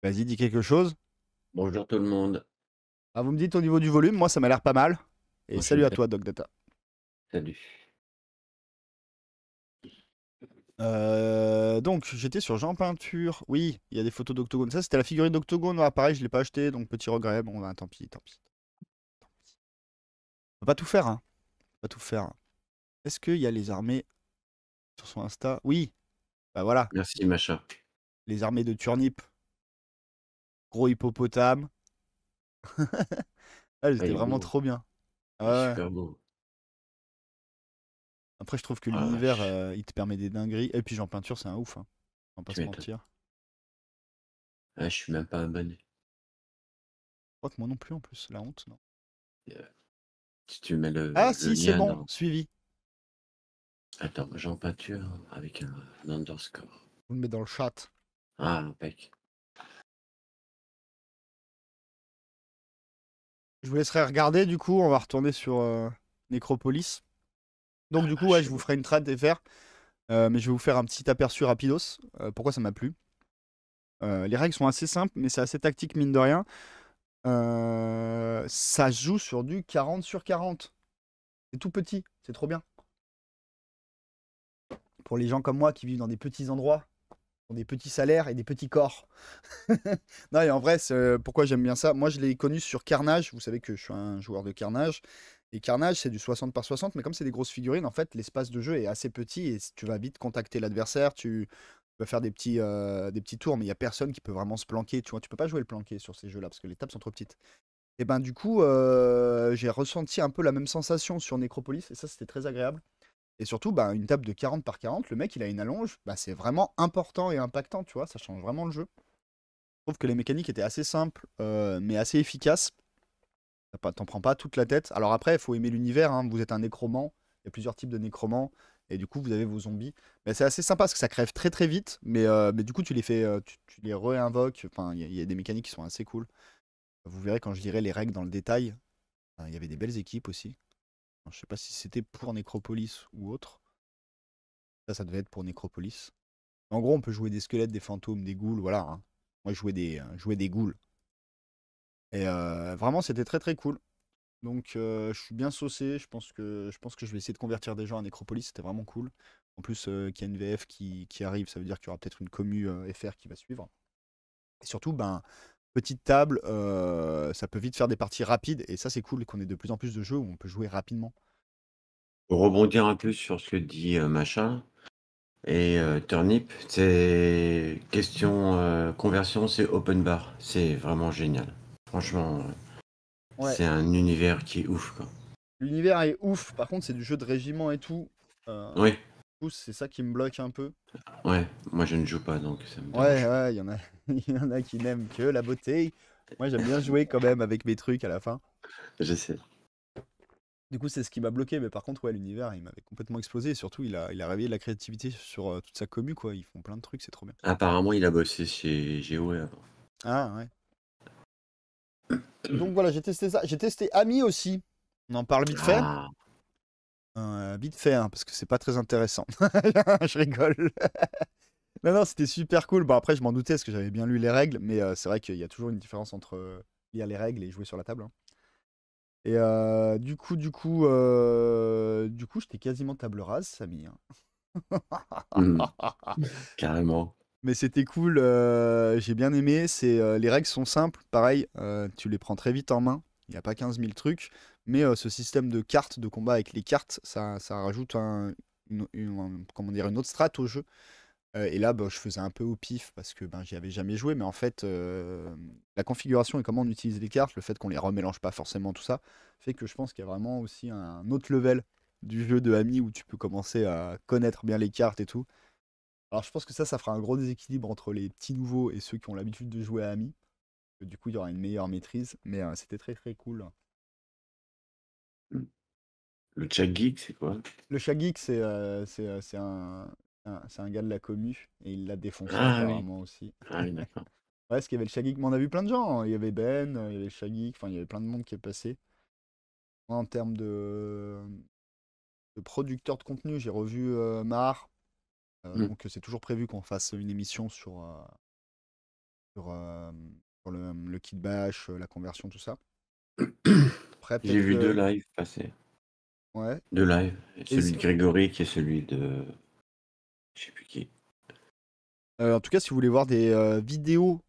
Vas-y, dis quelque chose. Bonjour tout le monde. Ah, vous me dites au niveau du volume, moi ça m'a l'air pas mal. Et Moi, je suis salut à très... toi, Doc Data. Salut. Donc, j'étais sur Jean Peinture. Oui, il y a des photos d'Octogone. Ça, c'était la figurine d'Octogone. Ah, pareil, je l'ai pas acheté, donc petit regret. Bon, bah, tant pis, tant pis. On peut pas tout faire, hein. On peut pas tout faire. Est-ce qu'il y a les armées sur son Insta? Oui, bah voilà. Merci, Macha. Les armées de Turnip. Gros hippopotame. Ah, Ah, c'était il est vraiment beau. trop bien. Il est Ouais, ouais. super beau. Après, je trouve que Oh la l'univers, vache, il te permet des dingueries. Et puis, en peinture, c'est un ouf, hein. On va pas tu se m'étonnes. mentir. Ouais, je suis même pas abonné. Je crois que moi non plus, en plus. La honte, non. Euh, Si tu mets Ah, le si, c'est lien bon, dans. suivi. Attends, Jean Peinture avec un underscore. Vous le mettez dans le chat. Ah, impec. Je vous laisserai regarder, du coup, on va retourner sur Necropolis. Donc, Ah, du bah, coup, je ouais, je sais vous pas. ferai une trad FR. Mais je vais vous faire un petit aperçu rapidos. Pourquoi ça m'a plu. Les règles sont assez simples, mais c'est assez tactique, mine de rien. Ça se joue sur du 40/40. C'est tout petit, c'est trop bien. Pour les gens comme moi qui vivent dans des petits endroits, ont des petits salaires et des petits corps. Non, et en vrai, pourquoi j'aime bien ça? Moi, je l'ai connu sur Carnage. Vous savez que je suis un joueur de Carnage. Et Carnage, c'est du 60/60, mais comme c'est des grosses figurines, en fait, l'espace de jeu est assez petit et tu vas vite contacter l'adversaire. Tu vas faire des petits tours, mais il n'y a personne qui peut vraiment se planquer. Tu vois, tu peux pas jouer le planqué sur ces jeux-là parce que les tables sont trop petites. Et ben, du coup, j'ai ressenti un peu la même sensation sur Necropolis et ça, c'était très agréable. Et surtout, bah, une table de 40/40, le mec, il a une allonge, bah, c'est vraiment important et impactant, tu vois, ça change vraiment le jeu. Je trouve que les mécaniques étaient assez simples, mais assez efficaces. T'en prends pas toute la tête. Alors après, il faut aimer l'univers, hein. Vous êtes un nécromant, il y a plusieurs types de nécromants, et du coup, vous avez vos zombies. Mais c'est assez sympa parce que ça crève très très vite, mais du coup, tu les fais, tu les réinvoques. Enfin, il y a des mécaniques qui sont assez cool. Vous verrez quand je dirai les règles dans le détail. Il y avait des belles équipes aussi. Je sais pas si c'était pour Necropolis ou autre. Ça devait être pour Necropolis. En gros, on peut jouer des squelettes, des fantômes, des ghouls, voilà, hein. Moi, je jouais des ghouls. Et vraiment, c'était très très cool. Donc, je suis bien saucé. Je pense que je vais essayer de convertir des gens à Necropolis. C'était vraiment cool. En plus, qu'il y a une VF qui arrive, ça veut dire qu'il y aura peut-être une commu FR qui va suivre. Et surtout, ben, petite table, ça peut vite faire des parties rapides. Et ça, c'est cool qu'on ait de plus en plus de jeux où on peut jouer rapidement. Pour rebondir un peu sur ce que dit machin et Turnip, c'est question conversion, c'est open bar. C'est vraiment génial. Franchement, Ouais, c'est un univers qui est ouf, quoi. l'univers est ouf. Par contre, c'est du jeu de régiment et tout. Oui, Du coup, c'est ça qui me bloque un peu. ouais, moi je ne joue pas donc ça me Ouais, dérange pas. ouais, il y en a, il y en a qui n'aiment que la beauté. Moi, j'aime bien jouer quand même avec mes trucs à la fin. Je sais. Du coup, c'est ce qui m'a bloqué. Mais par contre, ouais, l'univers, il m'avait complètement explosé. Et surtout, il a réveillé de la créativité sur toute sa commu, quoi. Ils font plein de trucs, c'est trop bien. Apparemment, il a bossé chez GOE avant. Ah, ouais. Donc voilà, j'ai testé ça. J'ai testé Ami aussi. On en parle vite fait. Ah, Vite fait, hein, parce que c'est pas très intéressant. Je rigole. Non, non, c'était super cool. Bon, après, je m'en doutais parce que j'avais bien lu les règles. Mais c'est vrai qu'il y a toujours une différence entre lire les règles et jouer sur la table, hein. Et du coup, j'étais quasiment table rase, Samy, hein. mhm, carrément. Mais c'était cool, j'ai bien aimé. Les règles sont simples, pareil, tu les prends très vite en main. Il n'y a pas 15 000 trucs. Mais ce système de cartes, de combat avec les cartes, ça rajoute comment dire, une autre strate au jeu. Et là, bah, je faisais un peu au pif parce que ben, j'y avais jamais joué. Mais en fait, la configuration et comment on utilise les cartes, le fait qu'on les remélange pas forcément, tout ça, fait que je pense qu'il y a vraiment aussi un autre level du jeu de Ami où tu peux commencer à connaître bien les cartes et tout. Alors je pense que ça fera un gros déséquilibre entre les petits nouveaux et ceux qui ont l'habitude de jouer à Ami. Du coup, il y aura une meilleure maîtrise. Mais c'était très très cool. Le chat geek, c'est quoi? Le chat geek, c'est un gars de la commu et il l'a défoncé Ah oui, apparemment aussi. ah oui, d'accord. Ouais, parce qu'il y avait le Shaggy, mais on a vu plein de gens, hein. Il y avait Ben, il y avait le Shaggy, enfin, il y avait plein de monde qui est passé. Moi, en termes de producteur de contenu, j'ai revu Mar. Mm. Donc, c'est toujours prévu qu'on fasse une émission sur, euh, sur le kit bash, la conversion, tout ça. Après, J'ai peut-être vu deux que. lives passer. Ouais. Deux lives. Et Celui de Grégory qui est celui de. Je sais plus qui. en tout cas, si vous voulez voir des vidéos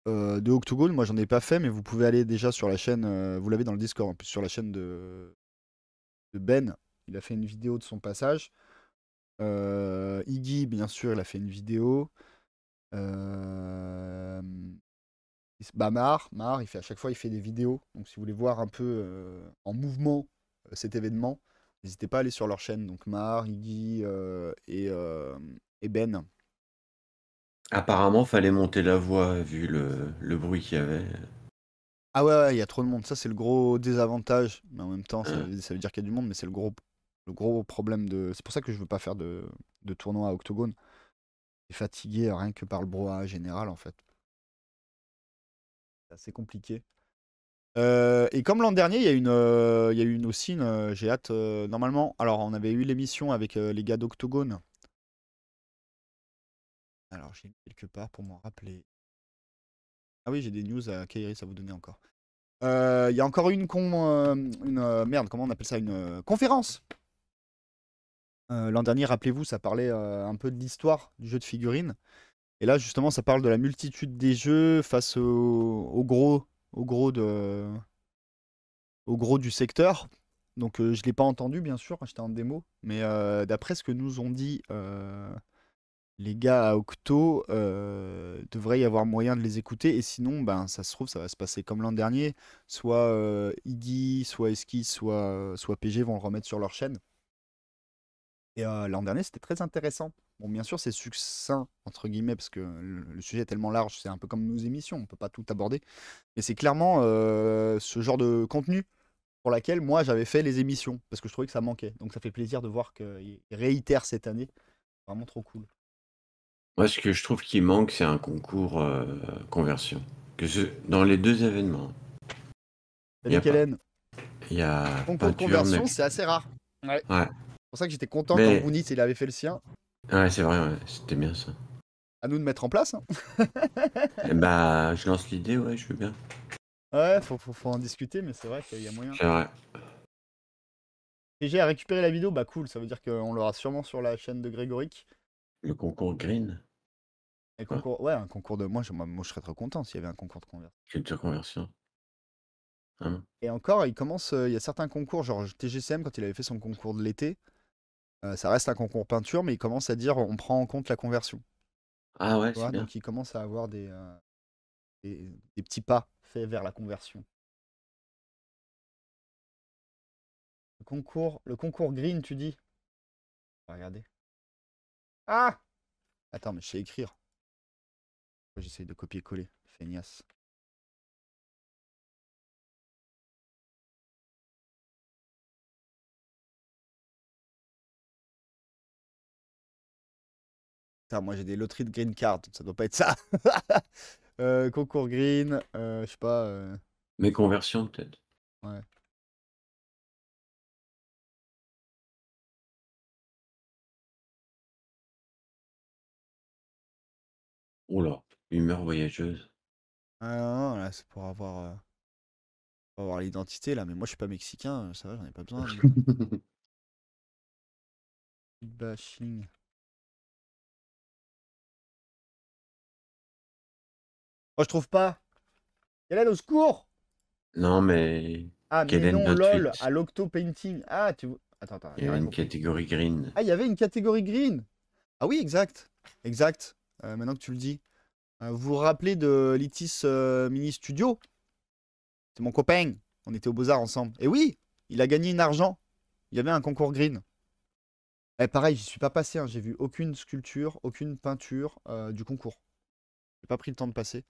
de Octogone, moi, j'en ai pas fait, mais vous pouvez aller déjà sur la chaîne. Vous l'avez dans le Discord, en plus, sur la chaîne de Ben. Il a fait une vidéo de son passage. Iggy, bien sûr, il a fait une vidéo. Euh, Bah, Mar, à chaque fois, il fait des vidéos. Donc, si vous voulez voir un peu en mouvement cet événement, N'hésitez pas à aller sur leur chaîne, donc Mar, Iggy et Ben. Apparemment, fallait monter la voix vu le bruit qu'il y avait. Ah ouais, il y a trop de monde. Ça, c'est le gros désavantage. Mais en même temps, ça Hein. veut dire qu'il y a du monde, mais c'est le gros problème de. C'est pour ça que je veux pas faire de tournoi à Octogone. Je suis fatigué rien que par le brouhaha général, en fait. C'est assez compliqué. Et comme l'an dernier, il y a eu aussi j'ai hâte. Normalement, alors on avait eu l'émission avec les gars d'Octogone. Alors j'ai mis quelque part pour m'en rappeler. Ah oui, j'ai des news à Kairi, ça vous donner encore. Il y a encore merde, comment on appelle ça, une conférence. L'an dernier, rappelez-vous, ça parlait un peu de l'histoire du jeu de figurines. Et là, justement, ça parle de la multitude des jeux face au gros au gros du secteur. Donc je ne l'ai pas entendu, bien sûr, j'étais en démo. Mais d'après ce que nous ont dit les gars à Octo, devrait y avoir moyen de les écouter. Et sinon, ben, ça se trouve, ça va se passer comme l'an dernier. Soit Iggy, soit Esquisse, soit PG vont le remettre sur leur chaîne. Et l'an dernier, c'était très intéressant. Bon, bien sûr, c'est succinct, entre guillemets, parce que le sujet est tellement large, c'est un peu comme nos émissions, on peut pas tout aborder. Mais c'est clairement ce genre de contenu pour laquelle moi j'avais fait les émissions, parce que je trouvais que ça manquait. Donc ça fait plaisir de voir qu'ils réitèrent cette année. Vraiment trop cool. Moi, ce que je trouve qui manque, c'est un concours conversion. Dans les deux événements. Il y Salut a pas. Kellen. Il y a Concours de peinture, mais conversion, c'est assez rare. Ouais. ouais. C'est pour ça que j'étais content quand Mais Bounit il avait fait le sien. ouais, c'est vrai, ouais, c'était bien ça. À nous de mettre en place, hein. Et bah, je lance l'idée, ouais, je veux bien. Ouais, faut en discuter, mais c'est vrai qu'il y a moyen. C'est vrai. Et j'ai récupéré la vidéo, bah cool, ça veut dire qu'on l'aura sûrement sur la chaîne de Grégoric. Le concours green, Et quoi. concours, ouais, un concours de. Moi, je serais trop content s'il y avait un concours de conversion. Culture conversion. Hein. Et encore, il y a certains concours, genre TGCM, quand il avait fait son concours de l'été, ça reste un concours peinture, mais il commence à dire on prend en compte la conversion. Ah ouais, Tu c'est vois, bien. donc il commence à avoir des petits pas faits vers la conversion. Le concours green, tu dis? On va regarder. Ah! Attends, mais je sais écrire. J'essaye de copier-coller. Feignasse. Putain, moi j'ai des loteries de green card, ça doit pas être ça. Concours green, je sais pas. Mais conversion, peut-être. Ouais. Oula, humeur voyageuse. Ah non, non, là c'est pour avoir l'identité là, mais moi je suis pas mexicain, ça va, j'en ai pas besoin. Bashing. Oh, je trouve pas. Quelle est au secours? Non, mais Ah, mais Kellen non, lol, 28, à l'octo painting. Ah, tu vois. Attends, il y j'ai avait rien une compris. catégorie green. Ah, il y avait une catégorie green. Ah oui, exact. Exact. Maintenant que tu le dis. Vous vous rappelez de Litis Mini Studio? C'est mon copain. On était au Beaux-Arts ensemble. Et oui, il a gagné une argent. Il y avait un concours green. Et pareil, j'y suis pas passé, hein. J'ai vu aucune sculpture, aucune peinture du concours. J'ai pas pris le temps de passer.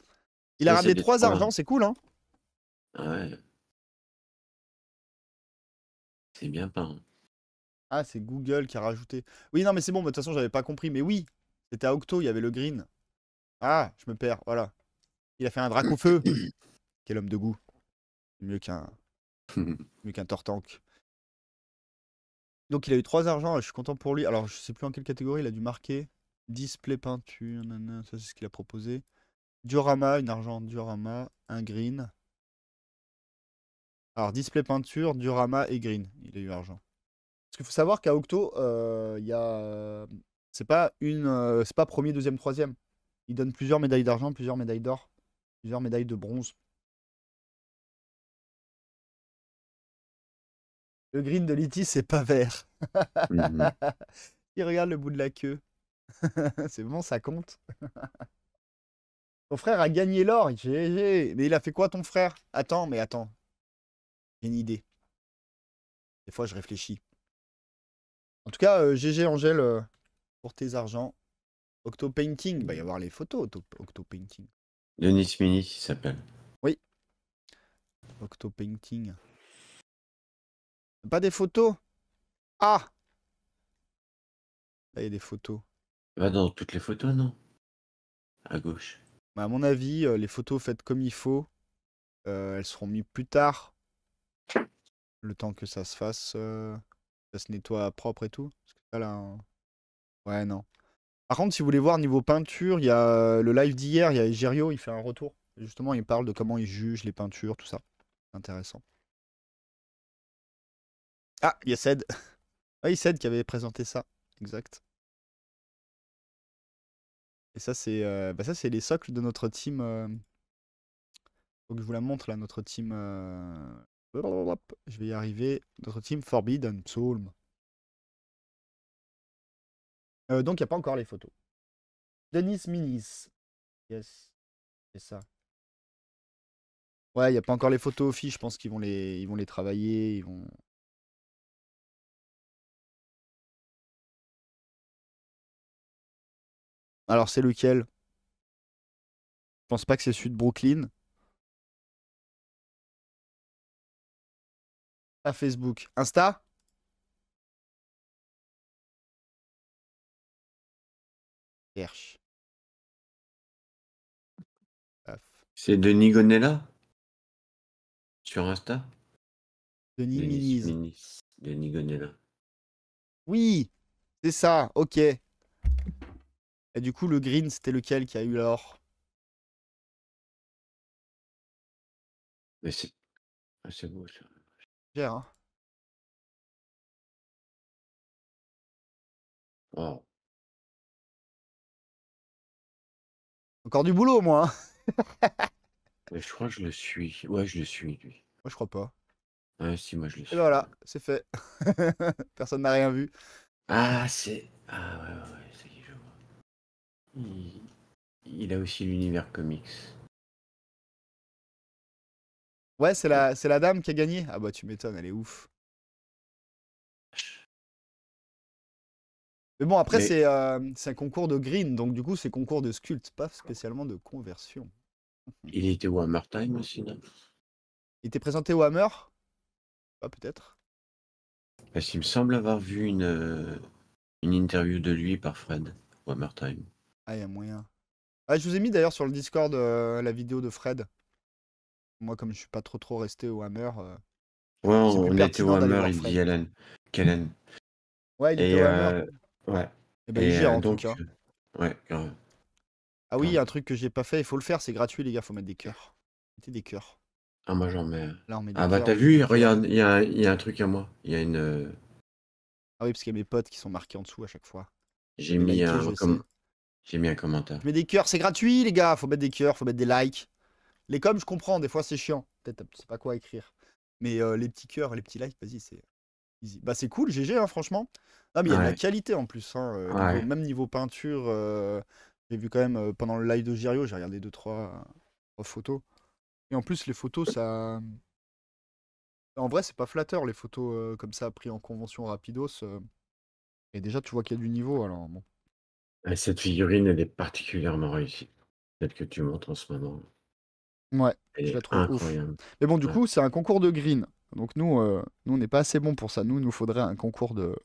Il a Ça, c'est ramené des 3 trois. argents, c'est cool, hein? Ouais, c'est bien peint. Ah, c'est Google qui a rajouté. Oui, non, mais c'est bon, de toute façon, j'avais pas compris. Mais oui, c'était à Octo, il y avait le green. Ah, je me perds, voilà. Il a fait un drac au feu. Quel homme de goût. Mieux mieux qu'un tortank. Donc il a eu 3 argents, je suis content pour lui. Alors je sais plus en quelle catégorie il a dû marquer. Display peinture, nanana, ça c'est ce qu'il a proposé. Diorama, une argent diorama, un green. Alors display peinture, diorama et green. Il a eu argent. Parce qu'il faut savoir qu'à Octo, il y a. C'est pas premier, deuxième, troisième. Il donne plusieurs médailles d'argent, plusieurs médailles d'or, plusieurs médailles de bronze. Le green de Liti, c'est pas vert. Mhm. Il regarde le bout de la queue. C'est bon, ça compte. Ton frère a gagné l'or. GG. Mais il a fait quoi, ton frère? Attends, mais attends. J'ai une idée. Des fois, je réfléchis. En tout cas, GG Angèle pour tes argents. Octo Painting, il va y avoir les photos Octo Painting. Denis Mini, il s'appelle. Oui, Octo Painting. Pas des photos? Ah! Là, il y a des photos. Va dans toutes les photos, non? À gauche. Bah, à mon avis, les photos faites comme il faut, elles seront mises plus tard, le temps que ça se fasse, ça se nettoie propre et tout. Parce que ça, là, ouais, non. Par contre, si vous voulez voir niveau peinture, il y a le live d'hier, il y a Egerio, il fait un retour. Justement, il parle de comment il juge les peintures, tout ça. Intéressant. Ah, il y a Ced. Oui, Ced qui avait présenté ça. Exact. Et ça, c'est ça, c'est les socles de notre team. Faut que je vous la montre, là, notre team. Je vais y arriver. Notre team Forbidden Psalm. Donc, il n'y a pas encore les photos. Denis Minis. Yes, c'est ça. Ouais, il n'y a pas encore les photos aux filles. Je pense ils vont les travailler. Ils vont. Alors, c'est lequel? Je pense pas que c'est celui de Brooklyn. Pas Facebook. Insta? Cherche. Paf. C'est Denis Gonella? Sur Insta? Denis Denis Minis. Minis. Denis Gonella. Oui, c'est ça. Ok. Et du coup, le green, c'était lequel qui a eu l'or? Mais c'est beau, ça. Gère, hein. Wow. Encore du boulot, moi, hein. Mais je crois que je le suis. Ouais, je le suis, lui. Moi, je crois pas. Ouais, si, moi, je le Et ben suis. voilà, c'est fait. Personne n'a rien vu. Ah, c'est. Ah, ouais, ouais, ouais, ça y est, je vois. Il a aussi l'univers comics. Ouais, c'est la dame qui a gagné. Ah bah tu m'étonnes, elle est ouf. Mais bon, après, Mais c'est un concours de green, donc du coup, c'est concours de sculpte, pas spécialement de conversion. il était au Hammer Time aussi, non? Il était présenté au Hammer? Pas peut-être. Parce qu'il me semble avoir vu une interview de lui par Fred au Hammer Time. Ah, il y a moyen. Ah, je vous ai mis d'ailleurs sur le Discord la vidéo de Fred. Moi, comme je suis pas trop resté au Hammer, Ouais, c'est plus on était au pertinent d'aller Hammer, voir il dit Fred. Hélène. Kellen. Ouais, il était Et au Hammer. ouais. Et bah, il Et gère en tout donc, cas. ouais, grave, Ah oui, grave. un truc que j'ai pas fait, il faut le faire, c'est gratuit, les gars, faut mettre des cœurs. Mettez des cœurs. Ah, moi j'en mets. Là, on met des Ah bah cœurs, t'as vous mettez des vu, cœurs. regarde, il y a un truc à moi. Il y a une. Ah oui, parce qu'il y a mes potes qui sont marqués en dessous à chaque fois. J'ai Les mis liker, un je sais. j'ai mis un commentaire. Je mets des cœurs, c'est gratuit, les gars. Faut mettre des cœurs, faut mettre des likes. Les coms, je comprends, des fois c'est chiant. Peut-être, tu sais pas quoi écrire. Mais les petits cœurs, les petits likes, vas-y, c'est easy. Bah, c'est cool, GG, hein, franchement. Non, mais il y a de la Ouais, qualité en plus, hein, ouais. même niveau peinture. J'ai vu quand même pendant le live de Girio, j'ai regardé 2-3 photos. Et en plus, les photos, ça. En vrai, c'est pas flatteur, les photos comme ça, pris en convention rapidos. Et déjà, tu vois qu'il y a du niveau, alors bon. Et cette figurine, elle est particulièrement réussie. Celle que tu montres en ce moment. Ouais, Elle je la est trouve ouf. incroyable. Mais bon, du Ouais. coup, c'est un concours de green. Donc nous on n'est pas assez bon pour ça. Nous, il nous faudrait un concours de,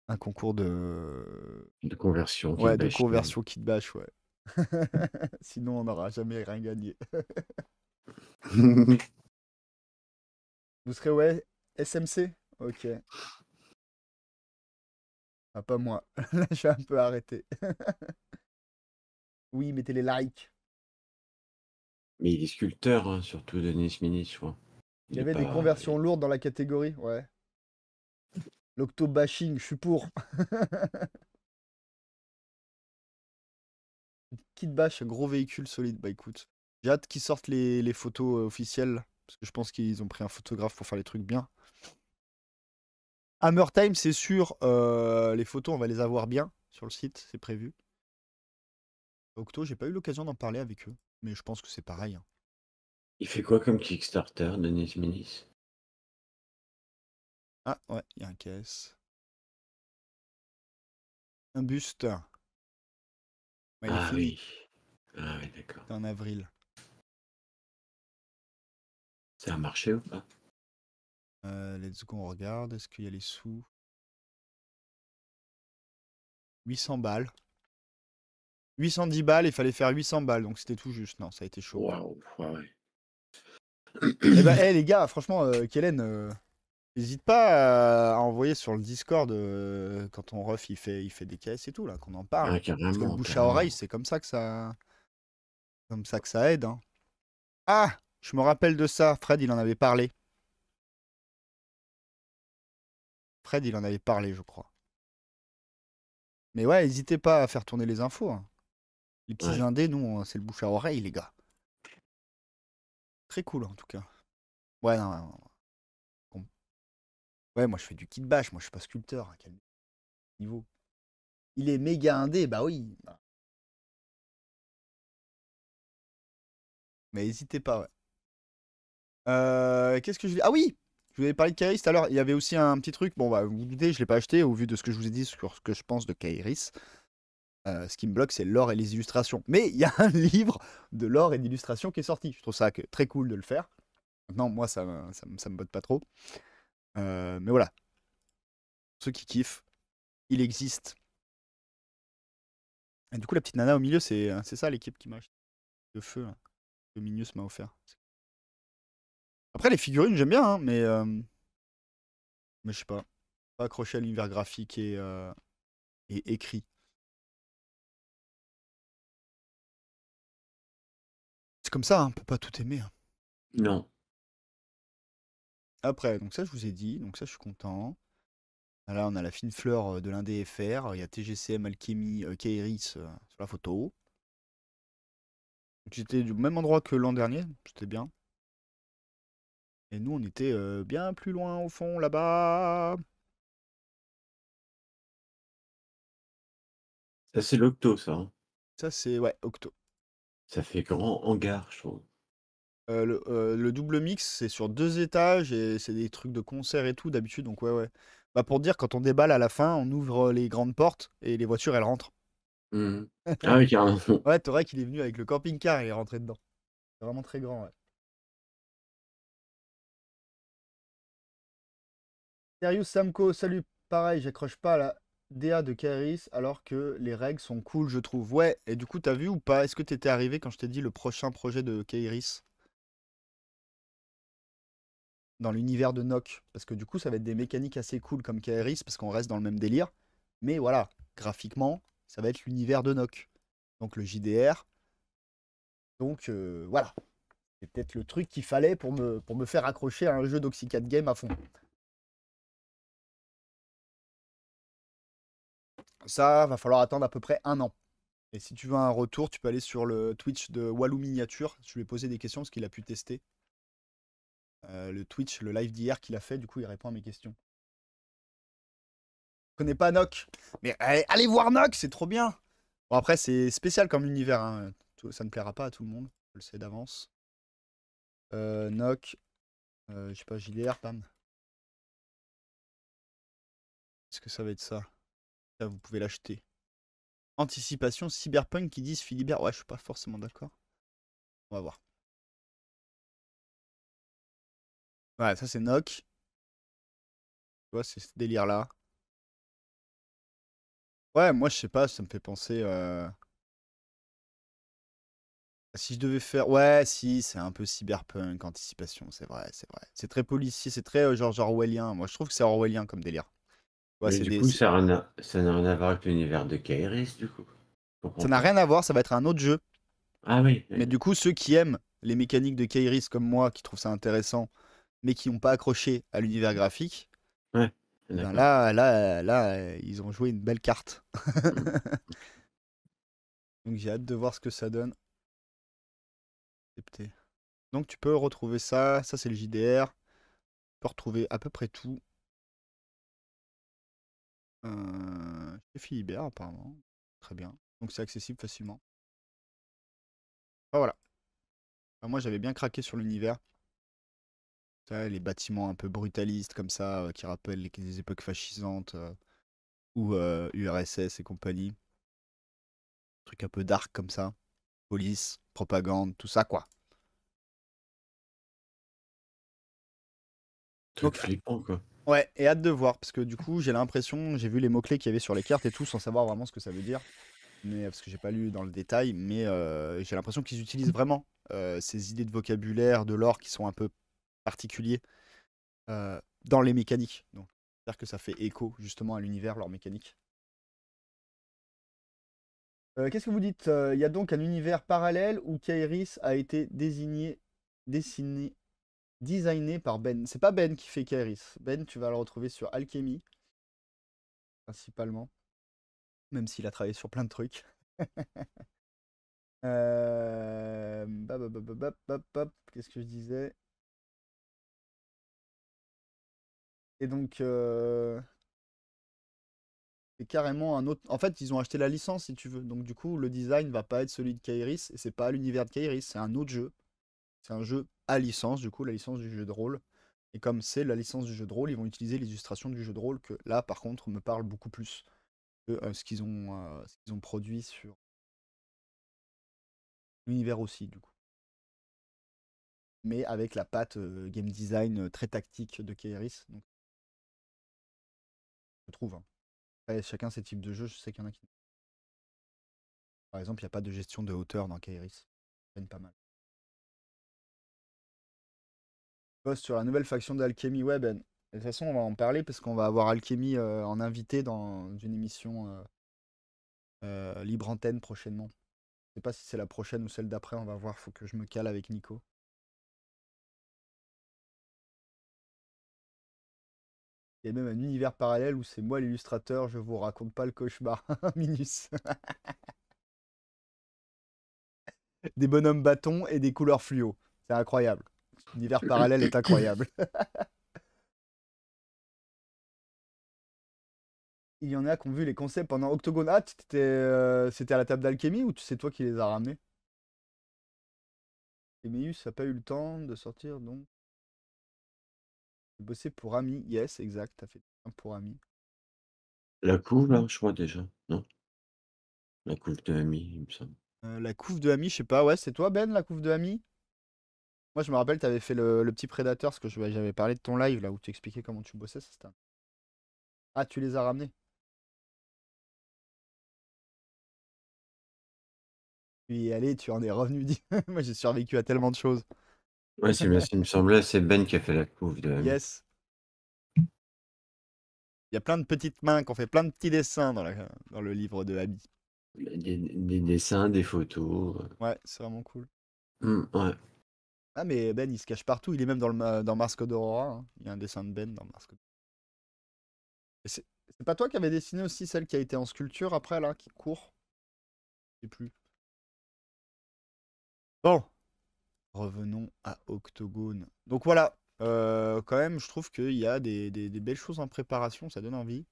De conversion, kit ouais, de bashing. conversion kit bash, ouais. Sinon, on n'aura jamais rien gagné. Vous serez, ouais, SMC? Ok. Ah, pas moi. Là, je suis un peu arrêté. Oui, mettez les likes. Mais il est sculpteur, hein, surtout Denis Mini, je crois. Il Il y est avait des pas. conversions lourdes dans la catégorie, ouais. L'octo-bashing, je suis pour. Kit bash, gros véhicule solide. Bah écoute, j'ai hâte qu'ils sortent les photos officielles. Parce que je pense qu'ils ont pris un photographe pour faire les trucs bien. Hammer Time, c'est sûr. Les photos, on va les avoir bien sur le site, c'est prévu. Octo, j'ai pas eu l'occasion d'en parler avec eux. Mais je pense que c'est pareil, hein. Il fait quoi comme Kickstarter, Denis Minis? Ah, ouais, il y a un KS. Un buste. Ouais, il est Ah fini. oui. Ah oui, d'accord. C'était en avril. Ça a marché ou pas? Let's go, on regarde. Est-ce qu'il y a les sous? 800 balles. 810 balles, il fallait faire 800 balles, donc c'était tout juste. Non, ça a été chaud. Waouh, ouais. Eh ben, les gars, franchement, Kellen, n'hésite pas à envoyer sur le Discord quand ton ref il fait des caisses et tout, là, qu'on en parle. Ah, Parce que le carrément, bouche à oreille, carrément. c'est comme ça que ça aide, hein. Ah, je me rappelle de ça. Fred, il en avait parlé. Fred, il en avait parlé, je crois. Mais ouais, n'hésitez pas à faire tourner les infos, hein. Les petits Ouais. indés, nous, c'est le bouche à oreille, les gars. Très cool, en tout cas. Ouais, non, non, non. Ouais, moi, je fais du kit bash. Moi, je suis pas sculpteur. À quel niveau? Il est méga indé, bah oui. Mais n'hésitez pas, ouais. Qu'est-ce que je dis? Ah oui! Je vous avais parlé de Kairis tout à l'heure. Il y avait aussi un petit truc. Bon, bah, vous vous doutez, je l'ai pas acheté au vu de ce que je vous ai dit sur ce que je pense de Kairis. Ce qui me bloque, c'est l'or et les illustrations. Mais il y a un livre de l'or et d'illustrations qui est sorti. Je trouve ça très cool de le faire. Maintenant, moi, ça me botte pas trop. Mais voilà, ceux qui kiffent, il existe. Et du coup, la petite nana au milieu, c'est ça l'équipe qui m'a acheté. Le feu, là, que Minius m'a offert. Après, les figurines, j'aime bien, hein, mais je sais pas. Pas accroché à l'univers graphique et écrit. C'est comme ça, hein, on peut pas tout aimer, hein. Non. Après, donc ça, je vous ai dit, donc ça, je suis content. Là, on a la fine fleur de l'Indé FR. Il y a TGCM, Alchemy, Kairis sur la photo. J'étais du même endroit que l'an dernier, c'était bien. Et nous, on était bien plus loin au fond, là-bas. Ça, c'est l'octo, ça, hein. Ça, c'est, ouais, Octo. Ça fait grand hangar, je trouve. Le double mix, c'est sur 2 étages et c'est des trucs de concert et tout d'habitude, donc ouais, ouais. Bah, pour dire, quand on déballe à la fin, on ouvre les grandes portes et les voitures, elles rentrent. Mmh. Ah oui, carrément. Ouais, Torek, il est venu avec le camping-car et il est rentré dedans. C'est vraiment très grand, ouais. Serious Samco, salut. Pareil, j'accroche pas à la DA de Kairis alors que les règles sont cool, je trouve. Ouais, et du coup, t'as vu ou pas? Est-ce que t'étais arrivé quand je t'ai dit le prochain projet de Kairis dans l'univers de Nock? Parce que du coup, ça va être des mécaniques assez cool comme Kairis parce qu'on reste dans le même délire. Mais voilà, graphiquement, ça va être l'univers de Nock. Donc le JDR. Donc voilà, c'est peut-être le truc qu'il fallait pour me faire accrocher à un jeu d'Oxycat Game à fond. Ça, va falloir attendre à peu près un an. Et si tu veux un retour, tu peux aller sur le Twitch de Walou Miniature. Je lui ai posé des questions parce qu'il a pu tester. Le Twitch, le live d'hier qu'il a fait, du coup, il répond à mes questions. Je connais pas Nock. Mais allez voir Nock, c'est trop bien. Bon, après, c'est spécial comme univers, hein. Ça ne plaira pas à tout le monde. Je le sais d'avance. Nock, je sais pas, JDR, bam. Est-ce que ça va être ça? Ça, vous pouvez l'acheter. Anticipation Cyberpunk qui disent Philibert. Ouais, je suis pas forcément d'accord. On va voir. Ouais, ça c'est Nock. Tu vois, c'est ce délire-là. Ouais, moi je sais pas, ça me fait penser. Si je devais faire. Ouais, si, c'est un peu cyberpunk, anticipation, c'est vrai, c'est vrai. C'est très policier, c'est très genre orwellien. Moi je trouve que c'est orwellien comme délire. Ouais, Mais c'est du des. coup, ça n'a rien à voir avec l'univers de Kairis, du coup. Je comprends Ça n'a pas. rien à voir, ça va être un autre jeu. Ah oui, Mais du coup, ceux qui aiment les mécaniques de Kairis comme moi, qui trouvent ça intéressant, mais qui n'ont pas accroché à l'univers graphique, ouais, et ben d'accord. là, ils ont joué une belle carte. Mmh. Donc j'ai hâte de voir ce que ça donne. Accepter. Donc tu peux retrouver ça, ça c'est le JDR. Tu peux retrouver à peu près tout. Chez Philibert apparemment. Très bien. Donc c'est accessible facilement. Ah, voilà. Enfin, moi j'avais bien craqué sur l'univers. Tu vois, les bâtiments un peu brutalistes comme ça, qui rappellent les époques fascisantes, ou URSS et compagnie. Truc un peu dark comme ça. Police, propagande, tout ça quoi. Truc Donc, flippant, quoi. ouais, et hâte de voir, parce que du coup, j'ai l'impression, j'ai vu les mots-clés qu'il y avait sur les cartes et tout, sans savoir vraiment ce que ça veut dire. Mais, parce que j'ai pas lu dans le détail, mais j'ai l'impression qu'ils utilisent vraiment ces idées de vocabulaire, de lore qui sont un peu particuliers dans les mécaniques. Donc, j'espère que ça fait écho justement à l'univers, leur mécanique. Qu'est-ce que vous dites? Il y a donc un univers parallèle où Kairis a été dessiné, designé par Ben. C'est pas Ben qui fait Kairis. Ben, tu vas le retrouver sur Alchemy, principalement. Même s'il a travaillé sur plein de trucs. Qu'est-ce que je disais? Et donc, c'est carrément un autre. En fait, ils ont acheté la licence, si tu veux. Donc, du coup, le design va pas être celui de Kairis. Et c'est pas l'univers de Kairis, c'est un autre jeu. C'est un jeu à licence, du coup, la licence du jeu de rôle. Et comme c'est la licence du jeu de rôle, ils vont utiliser l'illustration du jeu de rôle que là, par contre, me parle beaucoup plus que ce qu'ils ont produit sur l'univers aussi, du coup. Mais avec la patte game design très tactique de Kairis. Donc, je trouve. Hein. Après, chacun ses types de jeux, je sais qu'il y en a qui. Par exemple, il n'y a pas de gestion de hauteur dans Kairis. Ça pas mal. Poste sur la nouvelle faction d'Alchemy. Ouais, Ben. De toute façon, on va en parler parce qu'on va avoir Alchemy en invité dans une émission libre antenne prochainement. Je sais pas si c'est la prochaine ou celle d'après, on va voir. Faut que je me cale avec Nico. Il y a même un univers parallèle où c'est moi l'illustrateur, je vous raconte pas le cauchemar. Minus. Des bonhommes bâtons et des couleurs fluo. C'est incroyable. L'univers parallèle est incroyable. Il y en a qui ont vu les concepts pendant Octogone. Ah, c'était à la table d'alchimie ou c'est toi qui les as ramenés? Emmaüs n'a pas eu le temps de sortir, donc. Bosser pour Ami. Yes, exact. T'as fait un pour Ami. La couve, là, je crois déjà. Non? La couve de Ami, il me semble. La couve de Ami, je sais pas. Ouais, c'est toi, Ben, la couve de Ami? Moi, je me rappelle, t'avais fait le petit prédateur, parce que j'avais parlé de ton live, là, où tu expliquais comment tu bossais. Ah, tu les as ramenés. Puis, allez, tu en es revenu. Moi, j'ai survécu à tellement de choses. Ouais, c'est bien ce qu'il me semblait. C'est Ben qui a fait la couve de Ami. Yes. Il y a plein de petites mains qui ont fait plein de petits dessins dans le livre de Ami. Des dessins, des photos. Ouais, c'est vraiment cool. Ouais. Ah, mais Ben, il se cache partout. Il est même dans Masque d'Aurora. Hein. Il y a un dessin de Ben dans Masque. C'est pas toi qui avais dessiné aussi celle qui a été en sculpture après, là, qui court? Je sais plus. Bon, revenons à Octogone. Donc voilà, quand même, je trouve qu'il y a des belles choses en préparation, ça donne envie.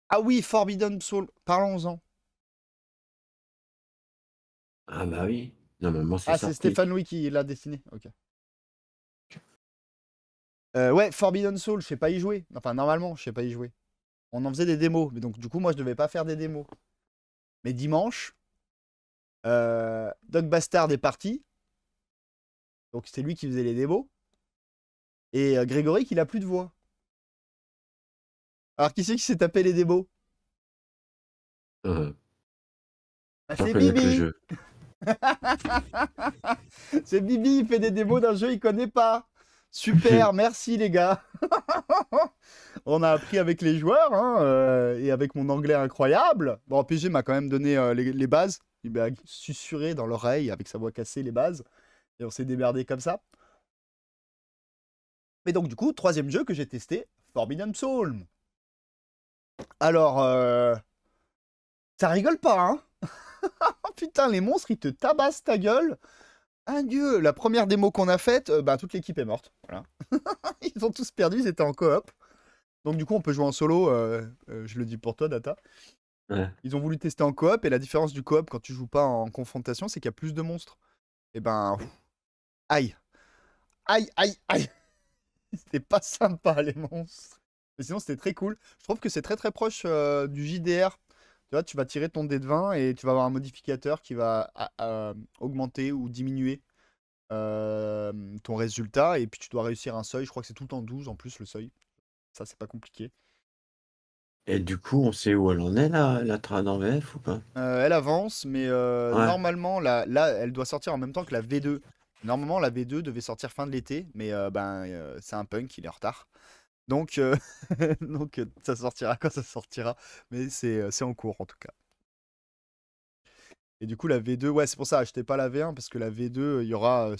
Ah oui, Forbidden Soul, parlons-en. Ah bah oui. Normalement, c'est Ah, c'est sorti. Stéphane Louis qui l'a dessiné, ok. Ouais, Forbidden Soul, je sais pas y jouer. Enfin, normalement, je sais pas y jouer. On en faisait des démos, mais donc du coup, moi, je devais pas faire des démos. Mais dimanche, Doc Bastard est parti. Donc c'est lui qui faisait les démos. Et Grégory qui n'a plus de voix. Alors qui c'est qui s'est tapé les démos? Euh, Ah, Sans c'est connaître le Bibi. jeu. C'est Bibi, il fait des démos d'un jeu il connaît pas. Super, merci les gars. On a appris avec les joueurs hein, et avec mon anglais incroyable. Bon, PG m'a quand même donné les bases. Il m'a susurré dans l'oreille avec sa voix cassée les bases. Et on s'est démerdé comme ça. Mais donc du coup, troisième jeu que j'ai testé, Forbidden Soul. Alors, ça rigole pas, hein? Oh putain, les monstres, ils te tabassent ta gueule. Un dieu, la première démo qu'on a faite, bah, toute l'équipe est morte. Voilà. Ils ont tous perdu, ils étaient en coop. Donc du coup, on peut jouer en solo, je le dis pour toi, Data. Ouais. Ils ont voulu tester en coop, et la différence du coop quand tu joues pas en confrontation, c'est qu'il y a plus de monstres. Et ben, aïe. Aïe, aïe, aïe. C'était pas sympa, les monstres. Mais sinon, c'était très cool. Je trouve que c'est très très proche du JDR. Tu vois, tu vas tirer ton dé de 20 et tu vas avoir un modificateur qui va augmenter ou diminuer ton résultat. Et puis tu dois réussir un seuil. Je crois que c'est tout le temps 12 en plus le seuil. Ça, c'est pas compliqué. Et du coup, on sait où elle en est, la trad en VF ou pas? Elle avance, mais Ouais. normalement, là, elle doit sortir en même temps que la V2. Normalement, la V2 devait sortir fin de l'été, mais c'est un punk, il est en retard. Donc, ça sortira quand ça sortira, mais c'est en cours en tout cas. Et du coup, la V2, ouais, c'est pour ça, achetez pas la V1, parce que la V2, il y aura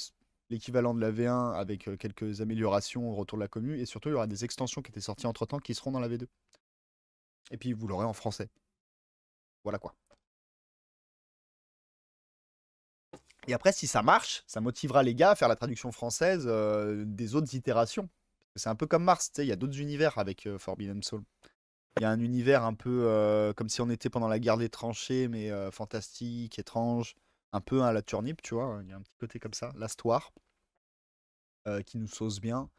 l'équivalent de la V1 avec quelques améliorations au retour de la commu, et surtout, il y aura des extensions qui étaient sorties entre-temps qui seront dans la V2. Et puis, vous l'aurez en français. Voilà quoi. Et après, si ça marche, ça motivera les gars à faire la traduction française des autres itérations. C'est un peu comme Mars, tu sais, il y a d'autres univers avec Forbidden Soul. Il y a un univers un peu comme si on était pendant la guerre des tranchées, mais fantastique, étrange, un peu à la Turnip, tu vois. Il y a un petit côté comme ça, l'Astoire, qui nous sauce bien.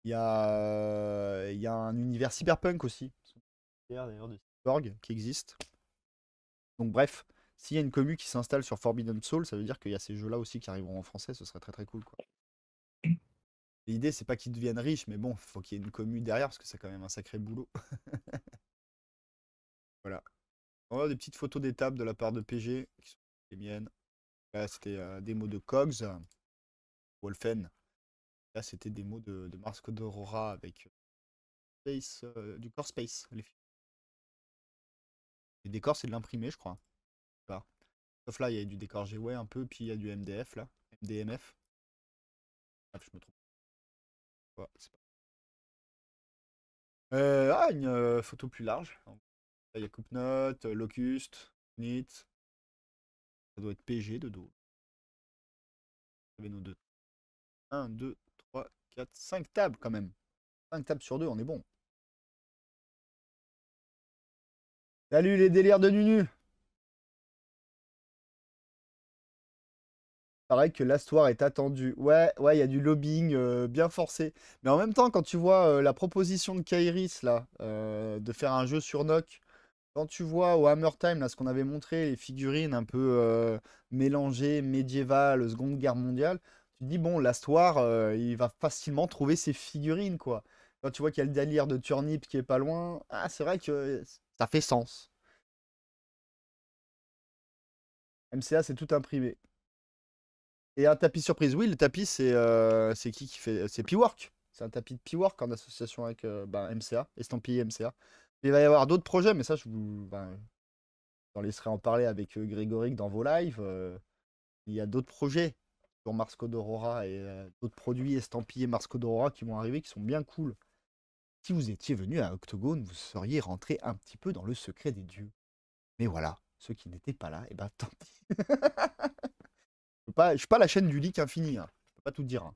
Il y a un univers cyberpunk aussi, d'ailleurs de cyborg qui existe. Donc bref, s'il y a une commu qui s'installe sur Forbidden Soul, ça veut dire qu'il y a ces jeux-là aussi qui arriveront en français, ce serait très très cool, quoi. L'idée, c'est pas qu'ils deviennent riches, mais bon, faut qu'il y ait une commu derrière, parce que c'est quand même un sacré boulot. Voilà. On va des petites photos d'étapes de la part de PG, qui sont les miennes. Là, c'était des mots de Cogs, Wolfen. Là, c'était des mots de Mars Code Aurora avec Space, du Core Space. Les décors, c'est de l'imprimé, je crois. Pas. Sauf là, il y a du décor GWay un peu, puis il y a du MDF là. MDMF. Ah, je me trompe. Ouais, c'est pas. Une photo plus large. Là, il y a Coupe-Note, Locust, Nit. Ça doit être PG de dos. Vous avez nos deux. 1, 2, 3, 4, 5 tables quand même. 5 tables sur 2, on est bon. Salut les délires de Nunu. Pareil que l'Astoire est attendu. Ouais, ouais, il y a du lobbying bien forcé. Mais en même temps, quand tu vois la proposition de Kairis, là, de faire un jeu sur NOC, quand tu vois au Hammer Time, là, ce qu'on avait montré, les figurines un peu mélangées, médiévales, Seconde Guerre mondiale, tu te dis, bon, l'Astoire, il va facilement trouver ses figurines, quoi. Quand tu vois qu'il y a le délire de Turnip qui est pas loin, ah, c'est vrai que ça fait sens. MCA, c'est tout imprimé. Et un tapis surprise. Oui, le tapis, c'est qui fait? C'est P-Work. C'est un tapis de P-Work en association avec MCA, estampillé MCA. Il va y avoir d'autres projets, mais ça, j'en laisserai en parler avec Grégoric dans vos lives. Il y a d'autres projets sur Mars Code Aurora et d'autres produits estampillés Mars Code Aurora qui vont arriver, qui sont bien cool. Si vous étiez venu à Octogone, vous seriez rentré un petit peu dans le secret des dieux. Mais voilà, ceux qui n'étaient pas là, et ben tant pis. Je suis pas la chaîne du leak infini, hein. Je peux pas tout dire, hein.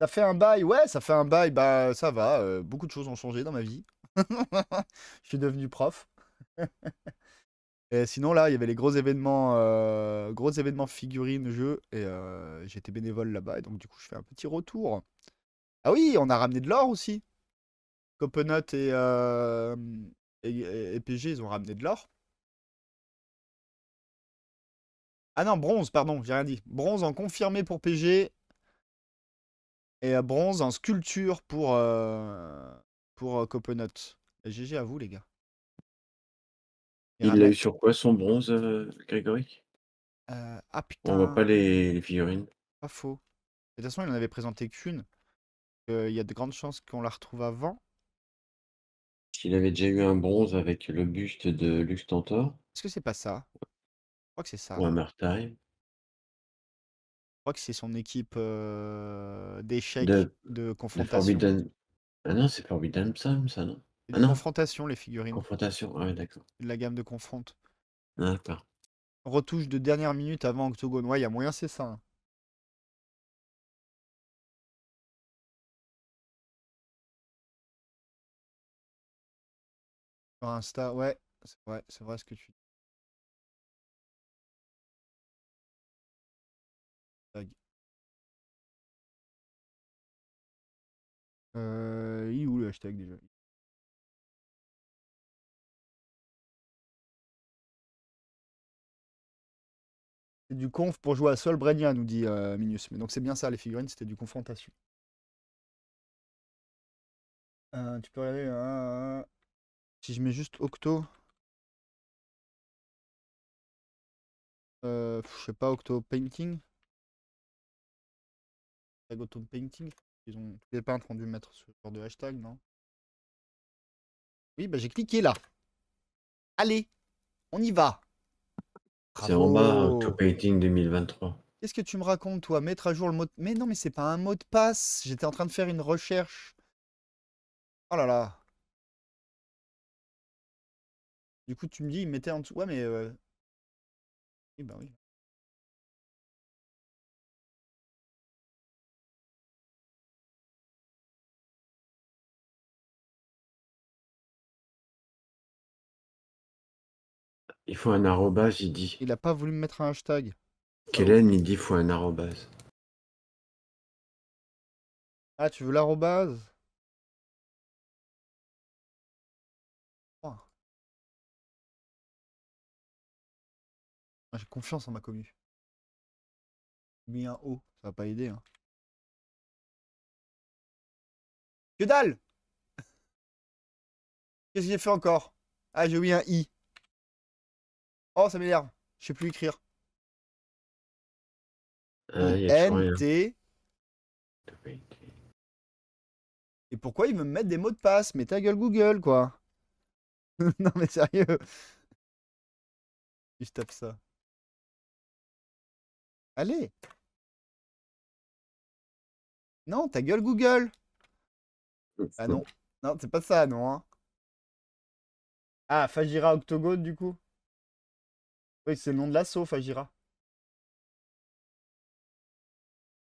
Ça fait un bail, ouais, ça fait un bail, bah ça va, beaucoup de choses ont changé dans ma vie. Je suis devenu prof. Et sinon là, il y avait les gros événements figurines, jeux, et j'étais bénévole là-bas, et donc du coup je fais un petit retour. Ah oui, on a ramené de l'or aussi. Copenut et PG, ils ont ramené de l'or. Ah non, bronze, pardon, j'ai rien dit. Bronze en confirmé pour PG, et bronze en sculpture pour Copenut. Et GG à vous les gars. Il Il l'a ramène. eu sur quoi son bronze, Grégory? Ah On voit pas putain, les figurines. pas faux. De toute façon, il en avait présenté qu'une. Il y a de grandes chances qu'on la retrouve avant. Il avait déjà eu un bronze avec le buste de Luxtentor Est-ce que c'est pas ça? Je crois que c'est ça. ou un Martime. Je crois que c'est son équipe d'échecs, De de de confrontation. Forbidden. Ah non, c'est Forbidden Psalm, ça, non? C'est Ah du non, confrontation, les figurines. confrontation. Ah ouais, d'accord. C'est de la gamme de confronte. D'accord. Retouche de dernière minute avant Octogone. Ouais, il y a moyen, c'est ça, hein. Sur Insta, ouais. C'est vrai ce que tu dis. hashtag déjà? C'est du conf pour jouer à Sol Brenia, nous dit Minus. Mais donc c'est bien ça, les figurines, c'était du confrontation. Tu peux regarder. Si je mets juste Octo. Je sais pas, Octo Painting. Octo Painting. Tous les peintres ont dû mettre ce genre de hashtag, non? Oui, bah j'ai cliqué là. Allez, on y va. C'est en bas, Bravo. Octopainting 2023. Qu'est-ce que tu me racontes, toi? Mettre à jour le mot de... Mais non, mais c'est pas un mot de passe. J'étais en train de faire une recherche. Oh là là. Du coup, tu me dis, il mettait en dessous. Ouais, mais... Oui, bah oui. Il faut un arrobase, il dit. Il a pas voulu me mettre un hashtag. Pas ouf. Kellen, il dit il faut un arrobase. Ah, tu veux l'arrobase? Oh. Moi, j'ai confiance en ma commu. J'ai mis un O, ça va pas aider. Hein. Que dalle! Qu'est-ce que j'ai fait encore? Ah, j'ai mis un I. Oh, ça m'énerve. Je sais plus écrire. Ah, il y a toujours rien. I-N-T. Et pourquoi ils me mettent des mots de passe? Mais ta gueule Google, quoi. Non, mais sérieux. Si je tape ça. Allez. Non, ta gueule Google. Ah non. Non, c'est pas ça, non. Hein. Ah, Fajira Octogone, du coup. Oui, c'est le nom de l'assaut, Fajira.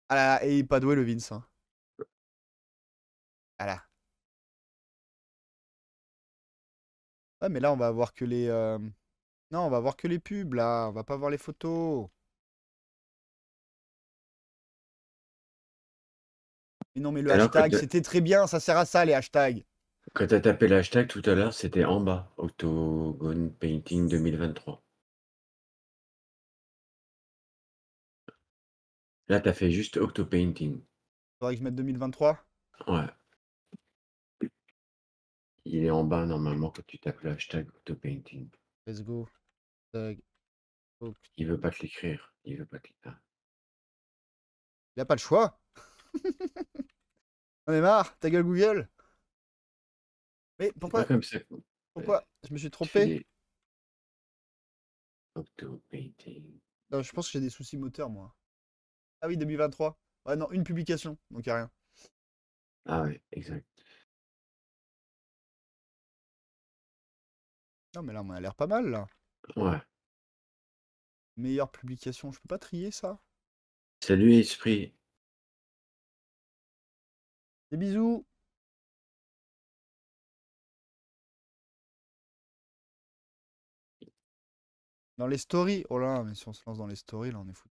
Ah là, et il est pas doué, le Vince. Hein. Ah là. Ouais, mais là, on va avoir que les... Non, on va voir que les pubs, là. On va pas voir les photos. Mais non, mais le Alors, hashtag, c'était très bien. Ça sert à ça, les hashtags. quand t'as tapé l'hashtag tout à l'heure, c'était en bas. Octogone Painting 2023. Là, t'as fait juste Octopainting. Faudrait que je mette 2023. Ouais. Il est en bas normalement quand tu tapes le hashtag Octopainting. Let's go. Tag. Il veut pas te l'écrire. Il veut pas te l'écrire. Il a pas le choix. On est marre. Ta gueule Google. Mais C'est pas pourquoi... comme ça. Pourquoi? Je me suis Tu fais trompé. des Octopainting. Non, je pense que j'ai des soucis moteurs, moi. Ah oui, 2023. Ouais, non, une publication. Donc, y a rien. Ah ouais, exact. Non, mais là, on a l'air pas mal, là. Ouais. Meilleure publication. Je peux pas trier ça? Salut Esprit. Des bisous. Dans les stories. Oh là, mais si on se lance dans les stories, là, on est fou.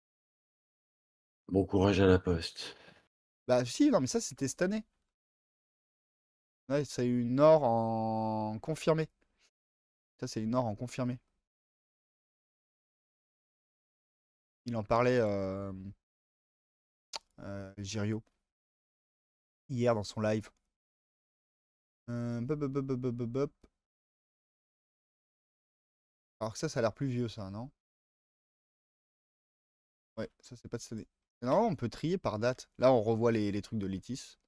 Bon courage à la poste. Bah, si, non, mais ça, c'était cette année. Ouais, c'est une or en confirmé. Ça, c'est une or en confirmé. Il en parlait, Girio, hier dans son live. Bop, bop, bop, bop, bop, bop. Alors que ça a l'air plus vieux, ça, non? Ouais, ça, c'est pas de cette année. Non, on peut trier par date. Là, on revoit les trucs de Litis.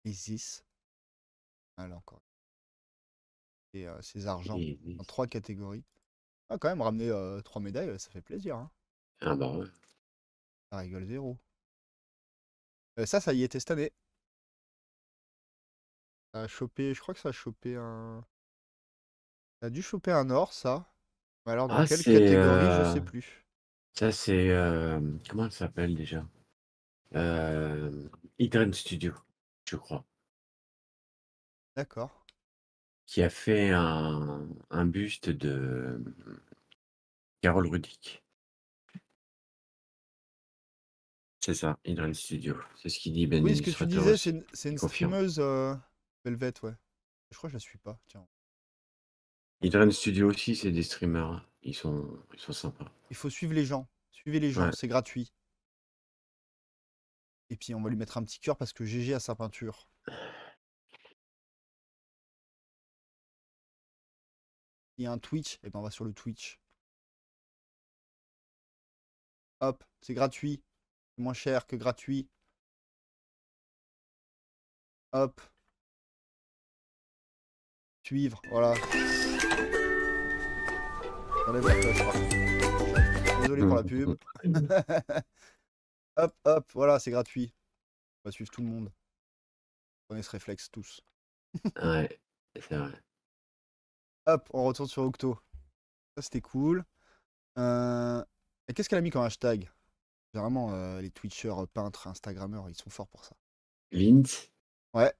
Isis. Ah, là encore. Et ses argents. Et- En 3 catégories. Ah, quand même, ramener 3 médailles, ça fait plaisir. Hein. Ah bah ouais. Ça rigole zéro. Ça y était cette année. Ça a chopé, je crois que ça a chopé un. Ça a dû choper un or, ça. Mais alors, dans Ah quelle c'est catégorie, je sais plus. ça c'est comment elle s'appelle déjà? Hidden Studio, je crois, D'accord. qui a fait un buste de Carole Rudick. C'est ça, Hydran Studio. C'est ce qu'il dit, Ben Oui, ce que tu l'illustrateur disais, aussi. c'est Il une confirme. streameuse Velvet, ouais. Je crois que je la suis pas. Tiens. Hydran Studio aussi, c'est des streamers, hein. Ils sont sympas. Il faut suivre les gens. Suivez les gens, Ouais. c'est gratuit. Et puis on va lui mettre un petit cœur parce que GG a sa peinture. Il y a un Twitch, et ben on va sur le Twitch. Hop, c'est gratuit. C'est moins cher que gratuit. Hop. Suivre, voilà. J'enlève la cloche, par contre. Désolé pour la pub. Hop, hop, voilà, c'est gratuit. On va suivre tout le monde. Prenez ce réflexe tous. Ouais, c'est vrai. Hop, on retourne sur Octo. Ça, c'était cool. Et qu'est-ce qu'elle a mis comme hashtag? Généralement, les Twitchers, peintres, Instagrammeurs, ils sont forts pour ça. Vince, Ouais,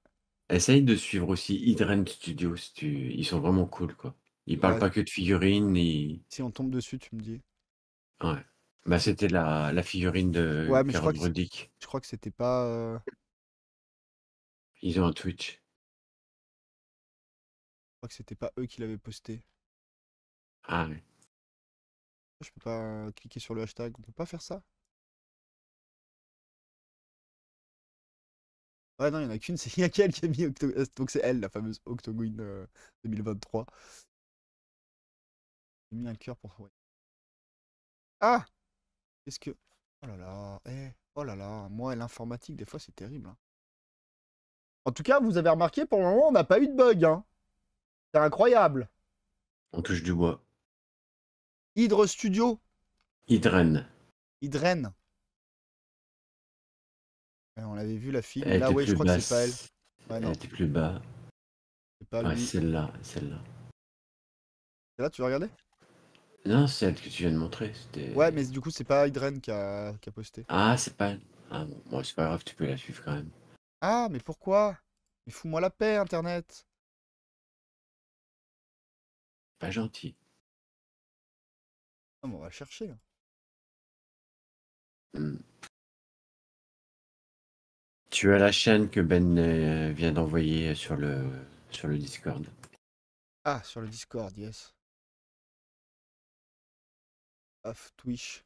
essaye de suivre aussi Hydran Studio. Ils sont vraiment cool, quoi. Ils parlent ouais. pas que de figurines. Si on tombe dessus, tu me dis. Ouais. Bah, c'était la figurine de Ouais, mais Carole Rudick. je crois que c'était pas. Ils ont un Twitch. Je crois que c'était pas eux qui l'avaient posté. Ah ouais. Je peux pas cliquer sur le hashtag. On peut pas faire ça? Ouais, non, il y en a qu'une. Il y a qu'elle qui a mis Octo. Donc c'est elle, la fameuse Octogone 2023. J'ai mis un cœur pour. Ouais. Ah! Qu'est-ce que. Oh là là. Oh là là. Moi, l'informatique, des fois, c'est terrible, hein. En tout cas, vous avez remarqué, pour le moment, on n'a pas eu de bug, hein. C'est incroyable. On touche du bois. Hydre Studio. Hydran. Hydren. On l'avait vu, la fille, mais Elle là, était ouais, je plus crois que c'est pas elle. basse. Ouais, Elle non, était plus bas. c'est pas Ouais, lui. celle-là, celle-là. C'est là, tu veux regarder? Non, c'est elle que tu viens de montrer. Ouais, C'était. mais du coup, c'est pas Hydren qui a posté. Ah, c'est pas elle. Ah bon, moi c'est pas grave, tu peux la suivre quand même. Ah, mais pourquoi? Mais fous-moi la paix, Internet. Pas gentil. Ah, mais on va le chercher, hein. Hmm. Tu as la chaîne que Ben vient d'envoyer sur le Discord. Ah, sur le Discord, yes. Off Twitch.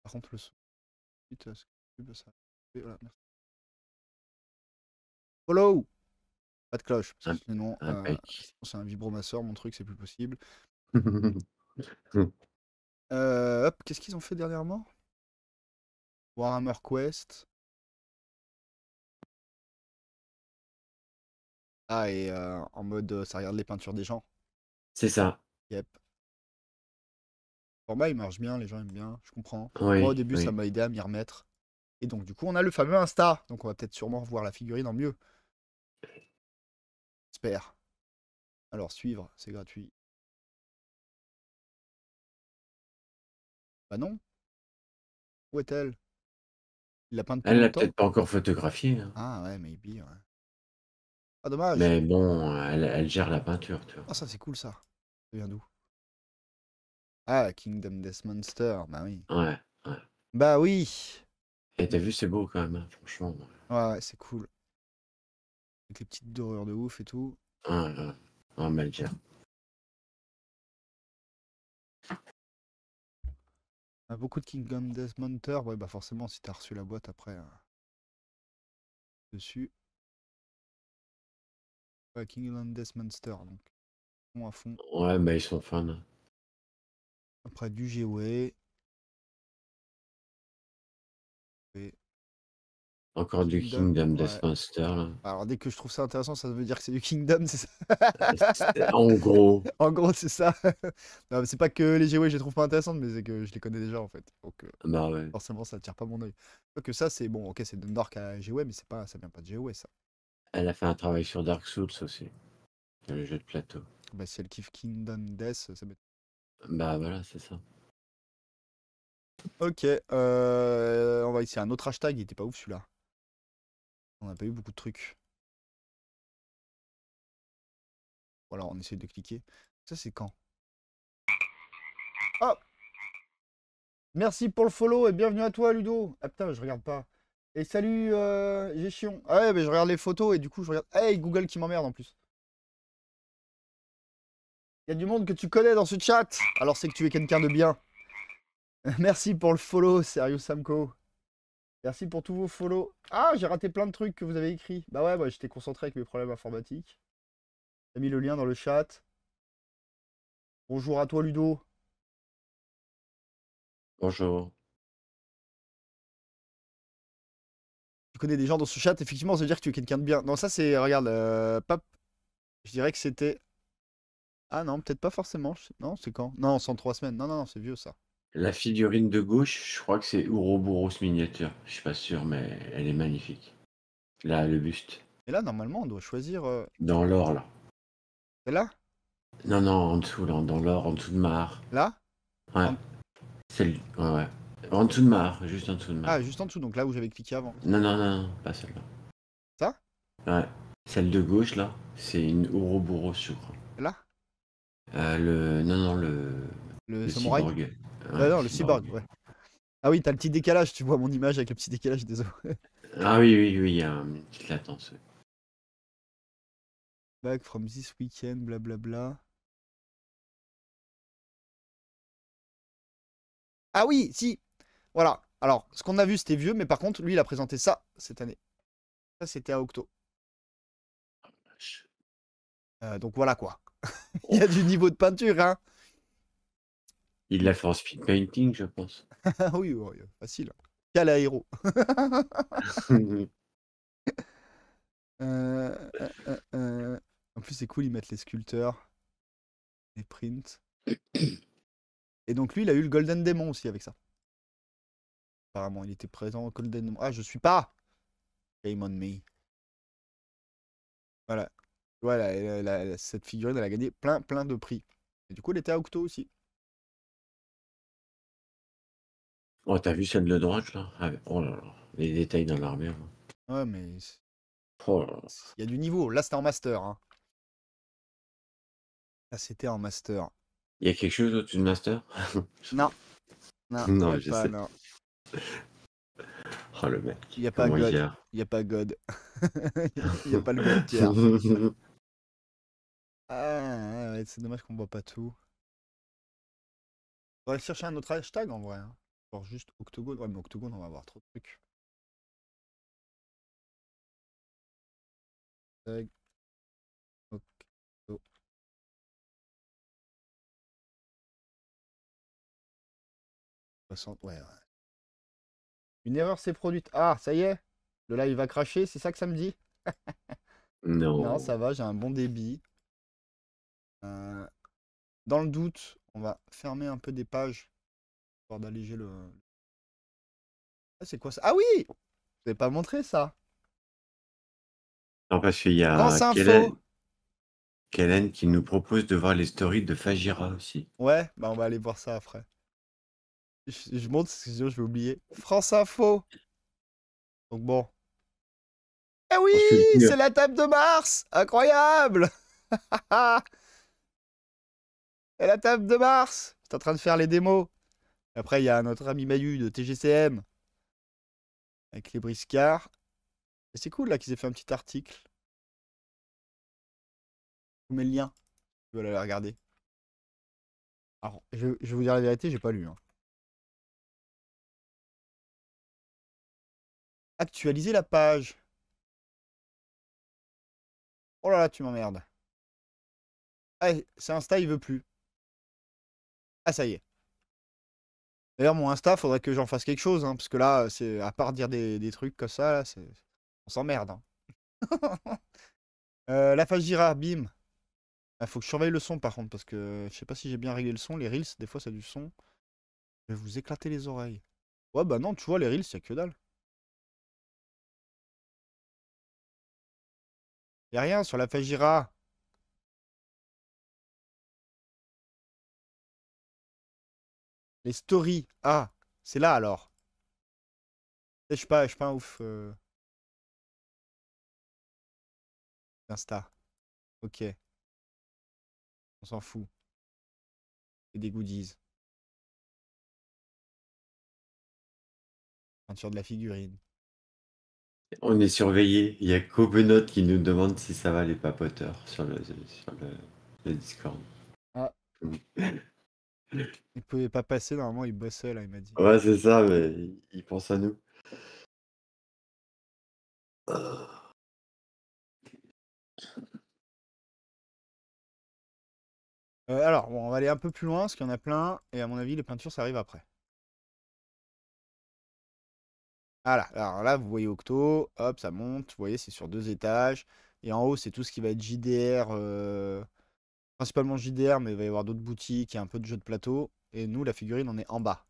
Par contre, le son. Putain, est-ce que ça. Et voilà, merci. Follow! Pas de cloche, parce que Im- sinon, Impec. c'est un vibromasseur, mon truc, c'est plus possible. Hop, qu'est-ce qu'ils ont fait dernièrement? Warhammer Quest. Ah, et en mode, ça regarde les peintures des gens. C'est ça. Yep. Le format, il marche bien, les gens aiment bien, je comprends. Moi, au Oui, début, ça oui. m'a aidé à m'y remettre. Et donc, du coup, on a le fameux Insta. Donc, on va peut-être sûrement revoir la figurine en mieux. J'espère. Alors, suivre, c'est gratuit. Bah non. Où est-elle? Il l'a peint depuis Elle l'a longtemps? peut-être pas encore photographié, hein. Ah ouais, maybe, ouais. Ah, dommage. Mais bon, elle gère la peinture, tu vois. Ah, ça, c'est cool, ça. Ça vient d'où? Ah, Kingdom Death Monster. Bah oui. Ouais, ouais. Bah oui. Et t'as vu, c'est beau quand même, hein, franchement. Ouais, ouais, c'est cool. Avec les petites dorures de ouf et tout. Ouais, ouais. Ouais, mais elle gère. Ah, beaucoup de Kingdom Death Monster. Ouais, bah forcément, si t'as reçu la boîte après, dessus. Ouais, Kingdom Death Monster, donc. À fond. Ouais, bah ils sont fans. Après, du GOE. Et Encore du Kingdom. Kingdom Ouais. Death Monster, là. Alors, dès que je trouve ça intéressant, ça veut dire que c'est du Kingdom, c'est ça? En gros. En gros, c'est ça. Non, mais c'est pas que les GOE, je les trouve pas intéressantes, mais c'est que je les connais déjà, en fait. Donc, Bah ouais. forcément, ça attire pas mon œil. Que ça, c'est bon, ok, c'est de Nork à GOE, mais c'est pas, ça vient pas de GOE, ça. Elle a fait un travail sur Dark Souls aussi. Le jeu de plateau. Bah, si elle kiffe Kingdom Death, ça m'étonne. Bah voilà, c'est ça. Ok, on va essayer un autre hashtag, il était pas ouf celui-là. On n'a pas eu beaucoup de trucs. Voilà, on essaie de cliquer. Ça c'est quand? Oh! Merci pour le follow et bienvenue à toi Ludo. Ah putain, je regarde pas. Et salut Géchion. Ah ouais, mais je regarde les photos et du coup je regarde. Hey, Google qui m'emmerde en plus. Il y a du monde que tu connais dans ce chat. Alors c'est que tu es quelqu'un de bien. Merci pour le follow, Sérieux Samco. Merci pour tous vos follow. Ah, j'ai raté plein de trucs que vous avez écrits. Bah ouais, bah, j'étais concentré avec mes problèmes informatiques. J'ai mis le lien dans le chat. Bonjour à toi Ludo. Bonjour. Tu connais des gens dans ce chat, effectivement, ça veut dire que tu es quelqu'un de bien. Non, ça c'est, regarde, Pape. Je dirais que c'était. Ah non, peut-être pas forcément. Non, c'est quand? Non, 103 semaines. Non, non, non, c'est vieux ça. La figurine de gauche, je crois que c'est Ouroboros miniature. Je suis pas sûr, mais elle est magnifique. Là, le buste. Et là, normalement, on doit choisir. Dans l'or, là. Celle-là? Non, non, en dessous, là, dans l'or, en dessous de Mar. Là? Ouais, En- celle. Ouais, ouais. En dessous de Mar, juste en dessous de Ah, Mar. juste en dessous, donc là où j'avais cliqué avant. Non, non, non, non, pas celle-là. Ça? Ouais. Celle de gauche, là, c'est une Ouroboros, je crois. Là? Non, non, Le le samouraï? cyborg. Ouais, Non, le cyborg. cyborg, ouais. Ah oui, t'as le petit décalage, tu vois mon image avec le petit décalage, désolé. Ah oui, oui, oui, il y a une petite latence. Ouais. Back from this weekend, blablabla. Ah oui, si! Voilà. Alors, ce qu'on a vu, c'était vieux, mais par contre, lui, il a présenté ça cette année. Ça, c'était à Octo. Donc voilà quoi. Il y a du niveau de peinture, hein. Il l'a fait en speed painting, je pense. Ah oui, oui, facile. Quel aéro. En plus, c'est cool, ils mettent les sculpteurs, les prints. Et donc, lui, il a eu le Golden Demon aussi avec ça. Apparemment, il était présent au Golden Demon. Ah, je suis pas! Shame on me. Voilà. Voilà, cette figurine, elle a gagné plein, plein de prix. Et du coup, elle était à Octo aussi. Oh, t'as vu celle de droite, là? Ah, oh là là, les détails dans l'armure. Ouais, mais Oh là là. il y a du niveau. Là, c'était en master, hein. Là, c'était en master. Il y a quelque chose au-dessus de Master? Non, non, il n'y Non, a je pas, sais. non. Oh, le mec, Il n'y a pas comment il God. gère? Il n'y a pas God. Il n'y a pas le God tiers. Ah, ouais, c'est dommage qu'on voit pas tout. On va chercher un autre hashtag en vrai, hein. Genre juste Octogone. Ouais, mais Octogone, on va avoir trop de trucs. Hashtag Octo. Ouais, ouais. Une erreur s'est produite. Ah, ça y est. Le live va cracher, c'est ça que ça me dit? Non, Non. ça va, j'ai un bon débit. Euh, Dans le doute, on va fermer un peu des pages, histoire d'alléger le. Ah, c'est quoi ça? Ah oui! Je t'avais pas montré ça. Non, parce qu'il y France a Info. Kellen qui nous propose de voir les stories de Fajira aussi. Ouais, bah on va aller voir ça après. Je montre, parce que sinon je vais oublier. France Info. Donc bon. Eh oui! En C'est sculpture. la table de Mars! Incroyable! C'est la table de Mars! J'étais en train de faire les démos. Après, il y a notre ami Mayu de TGCM avec les briscards. Et c'est cool là qu'ils aient fait un petit article. Je vous mets le lien. Je vais aller regarder. Alors, je vais vous dire la vérité, j'ai pas lu, hein. Actualiser la page. Oh là là, tu m'emmerdes. Ah, c'est Insta, il veut plus. Ah, ça y est. D'ailleurs, mon Insta, faudrait que j'en fasse quelque chose, hein, parce que là, c'est à part dire des trucs comme ça, là, on s'emmerde, hein. La page Jira, bim. Il faut que je surveille le son par contre, parce que je sais pas si j'ai bien réglé le son. Les Reels, des fois, c'est du son. Je vais vous éclater les oreilles. Ouais, bah non, tu vois, les Reels, y'a que dalle. Y'a rien sur la page Jira. Les stories. Ah, C'est là alors. Je suis pas un ouf. Insta. Ok, on s'en fout. C'est des goodies. Peinture de la figurine. On est surveillé. Il y a Cobenote qui nous demande si ça va les papoteurs le Discord. Ah, il pouvait pas passer, normalement il bossait là, il m'a dit. Ouais, c'est ça, mais il pense à nous. Alors, bon, on va aller un peu plus loin, parce qu'il y en a plein, et à mon avis, les peintures, ça arrive après. Voilà, alors là, vous voyez Octo, hop, ça monte, vous voyez, c'est sur 2 étages, et en haut, c'est tout ce qui va être JDR, principalement JDR, mais il va y avoir d'autres boutiques, et un peu de jeux de plateau, et nous, la figurine, on est en bas.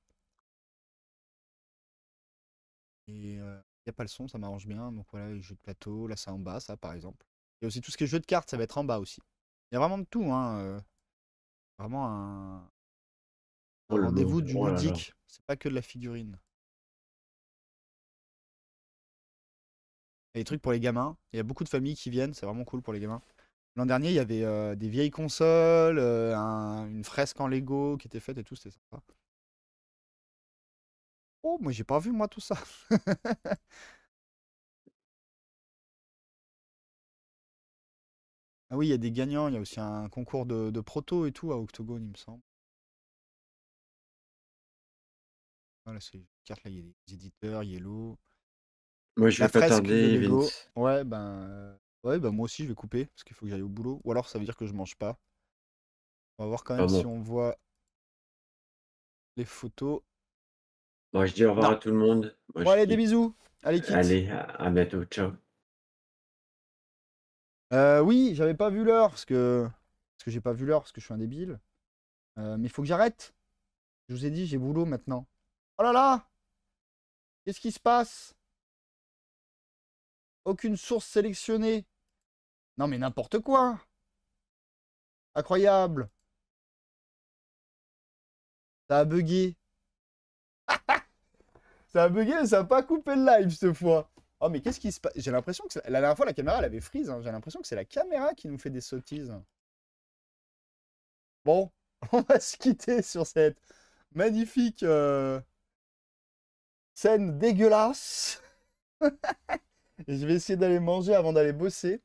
Et il n'y a pas le son, ça m'arrange bien, donc voilà, les jeux de plateau, là, c'est en bas, ça, par exemple. Et aussi tout ce qui est jeux de cartes, ça va être en bas aussi. Il y a vraiment de tout, hein, vraiment un Oh, le rendez-vous monde. du Oh là là. ludique, c'est pas que de la figurine. Il y a des trucs pour les gamins. Il y a beaucoup de familles qui viennent, c'est vraiment cool pour les gamins. L'an dernier, il y avait des vieilles consoles, une fresque en Lego qui était faite et tout, c'était sympa. Oh, moi j'ai pas vu moi tout ça. Ah oui, il y a des gagnants, il y a aussi un concours de proto et tout à Octogone, il me semble. Voilà, c'est les cartes là, il y a des éditeurs, Yellow. Moi, je La vais pas fresque de tarder, Lego. Vince. Ouais, ben moi aussi je vais couper parce qu'il faut que j'aille au boulot. Ou alors ça veut dire que je mange pas. On va voir quand Ah même si bon. on voit les photos. Moi, je dis au revoir Non. à tout le monde. Moi, Bon je allez, des quitte. bisous. Allez, quitte. Allez, à bientôt. Ciao. Oui, j'avais pas vu l'heure parce que j'ai pas vu l'heure parce que je suis un débile. Mais il faut que j'arrête. Je vous ai dit, j'ai boulot maintenant. Oh là là! Qu'est-ce qui se passe? Aucune source sélectionnée. Non mais n'importe quoi. Incroyable. Ça a bugué. Ça a bugué, mais ça a pas coupé le live cette fois. Oh mais qu'est-ce qui se passe? J'ai l'impression que la dernière fois la caméra elle avait freeze, hein. J'ai l'impression que c'est la caméra qui nous fait des sottises. Bon, on va se quitter sur cette magnifique scène dégueulasse. Et je vais essayer d'aller manger avant d'aller bosser.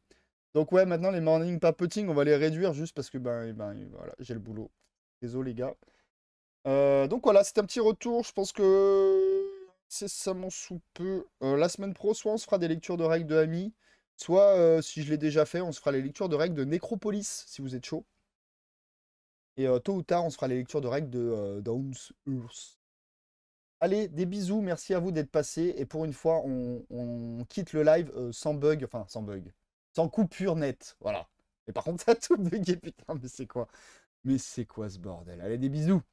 Donc ouais, maintenant les morning papoting, on va les réduire juste parce que voilà, j'ai le boulot. Désolé les gars. Donc voilà, c'était un petit retour. Je pense que c'est ça mon sous peu. La semaine pro, soit on se fera des lectures de règles de Ami, soit si je l'ai déjà fait, on se fera les lectures de règles de Necropolis si vous êtes chaud. Et tôt ou tard, on se fera les lectures de règles de Downs Earth. Allez, des bisous, merci à vous d'être passés. Et pour une fois, on quitte le live sans bug, enfin sans bug, sans coupure nette. Voilà. Et par contre, ça a tout bugué, putain, mais c'est quoi? Mais c'est quoi ce bordel? Allez, des bisous.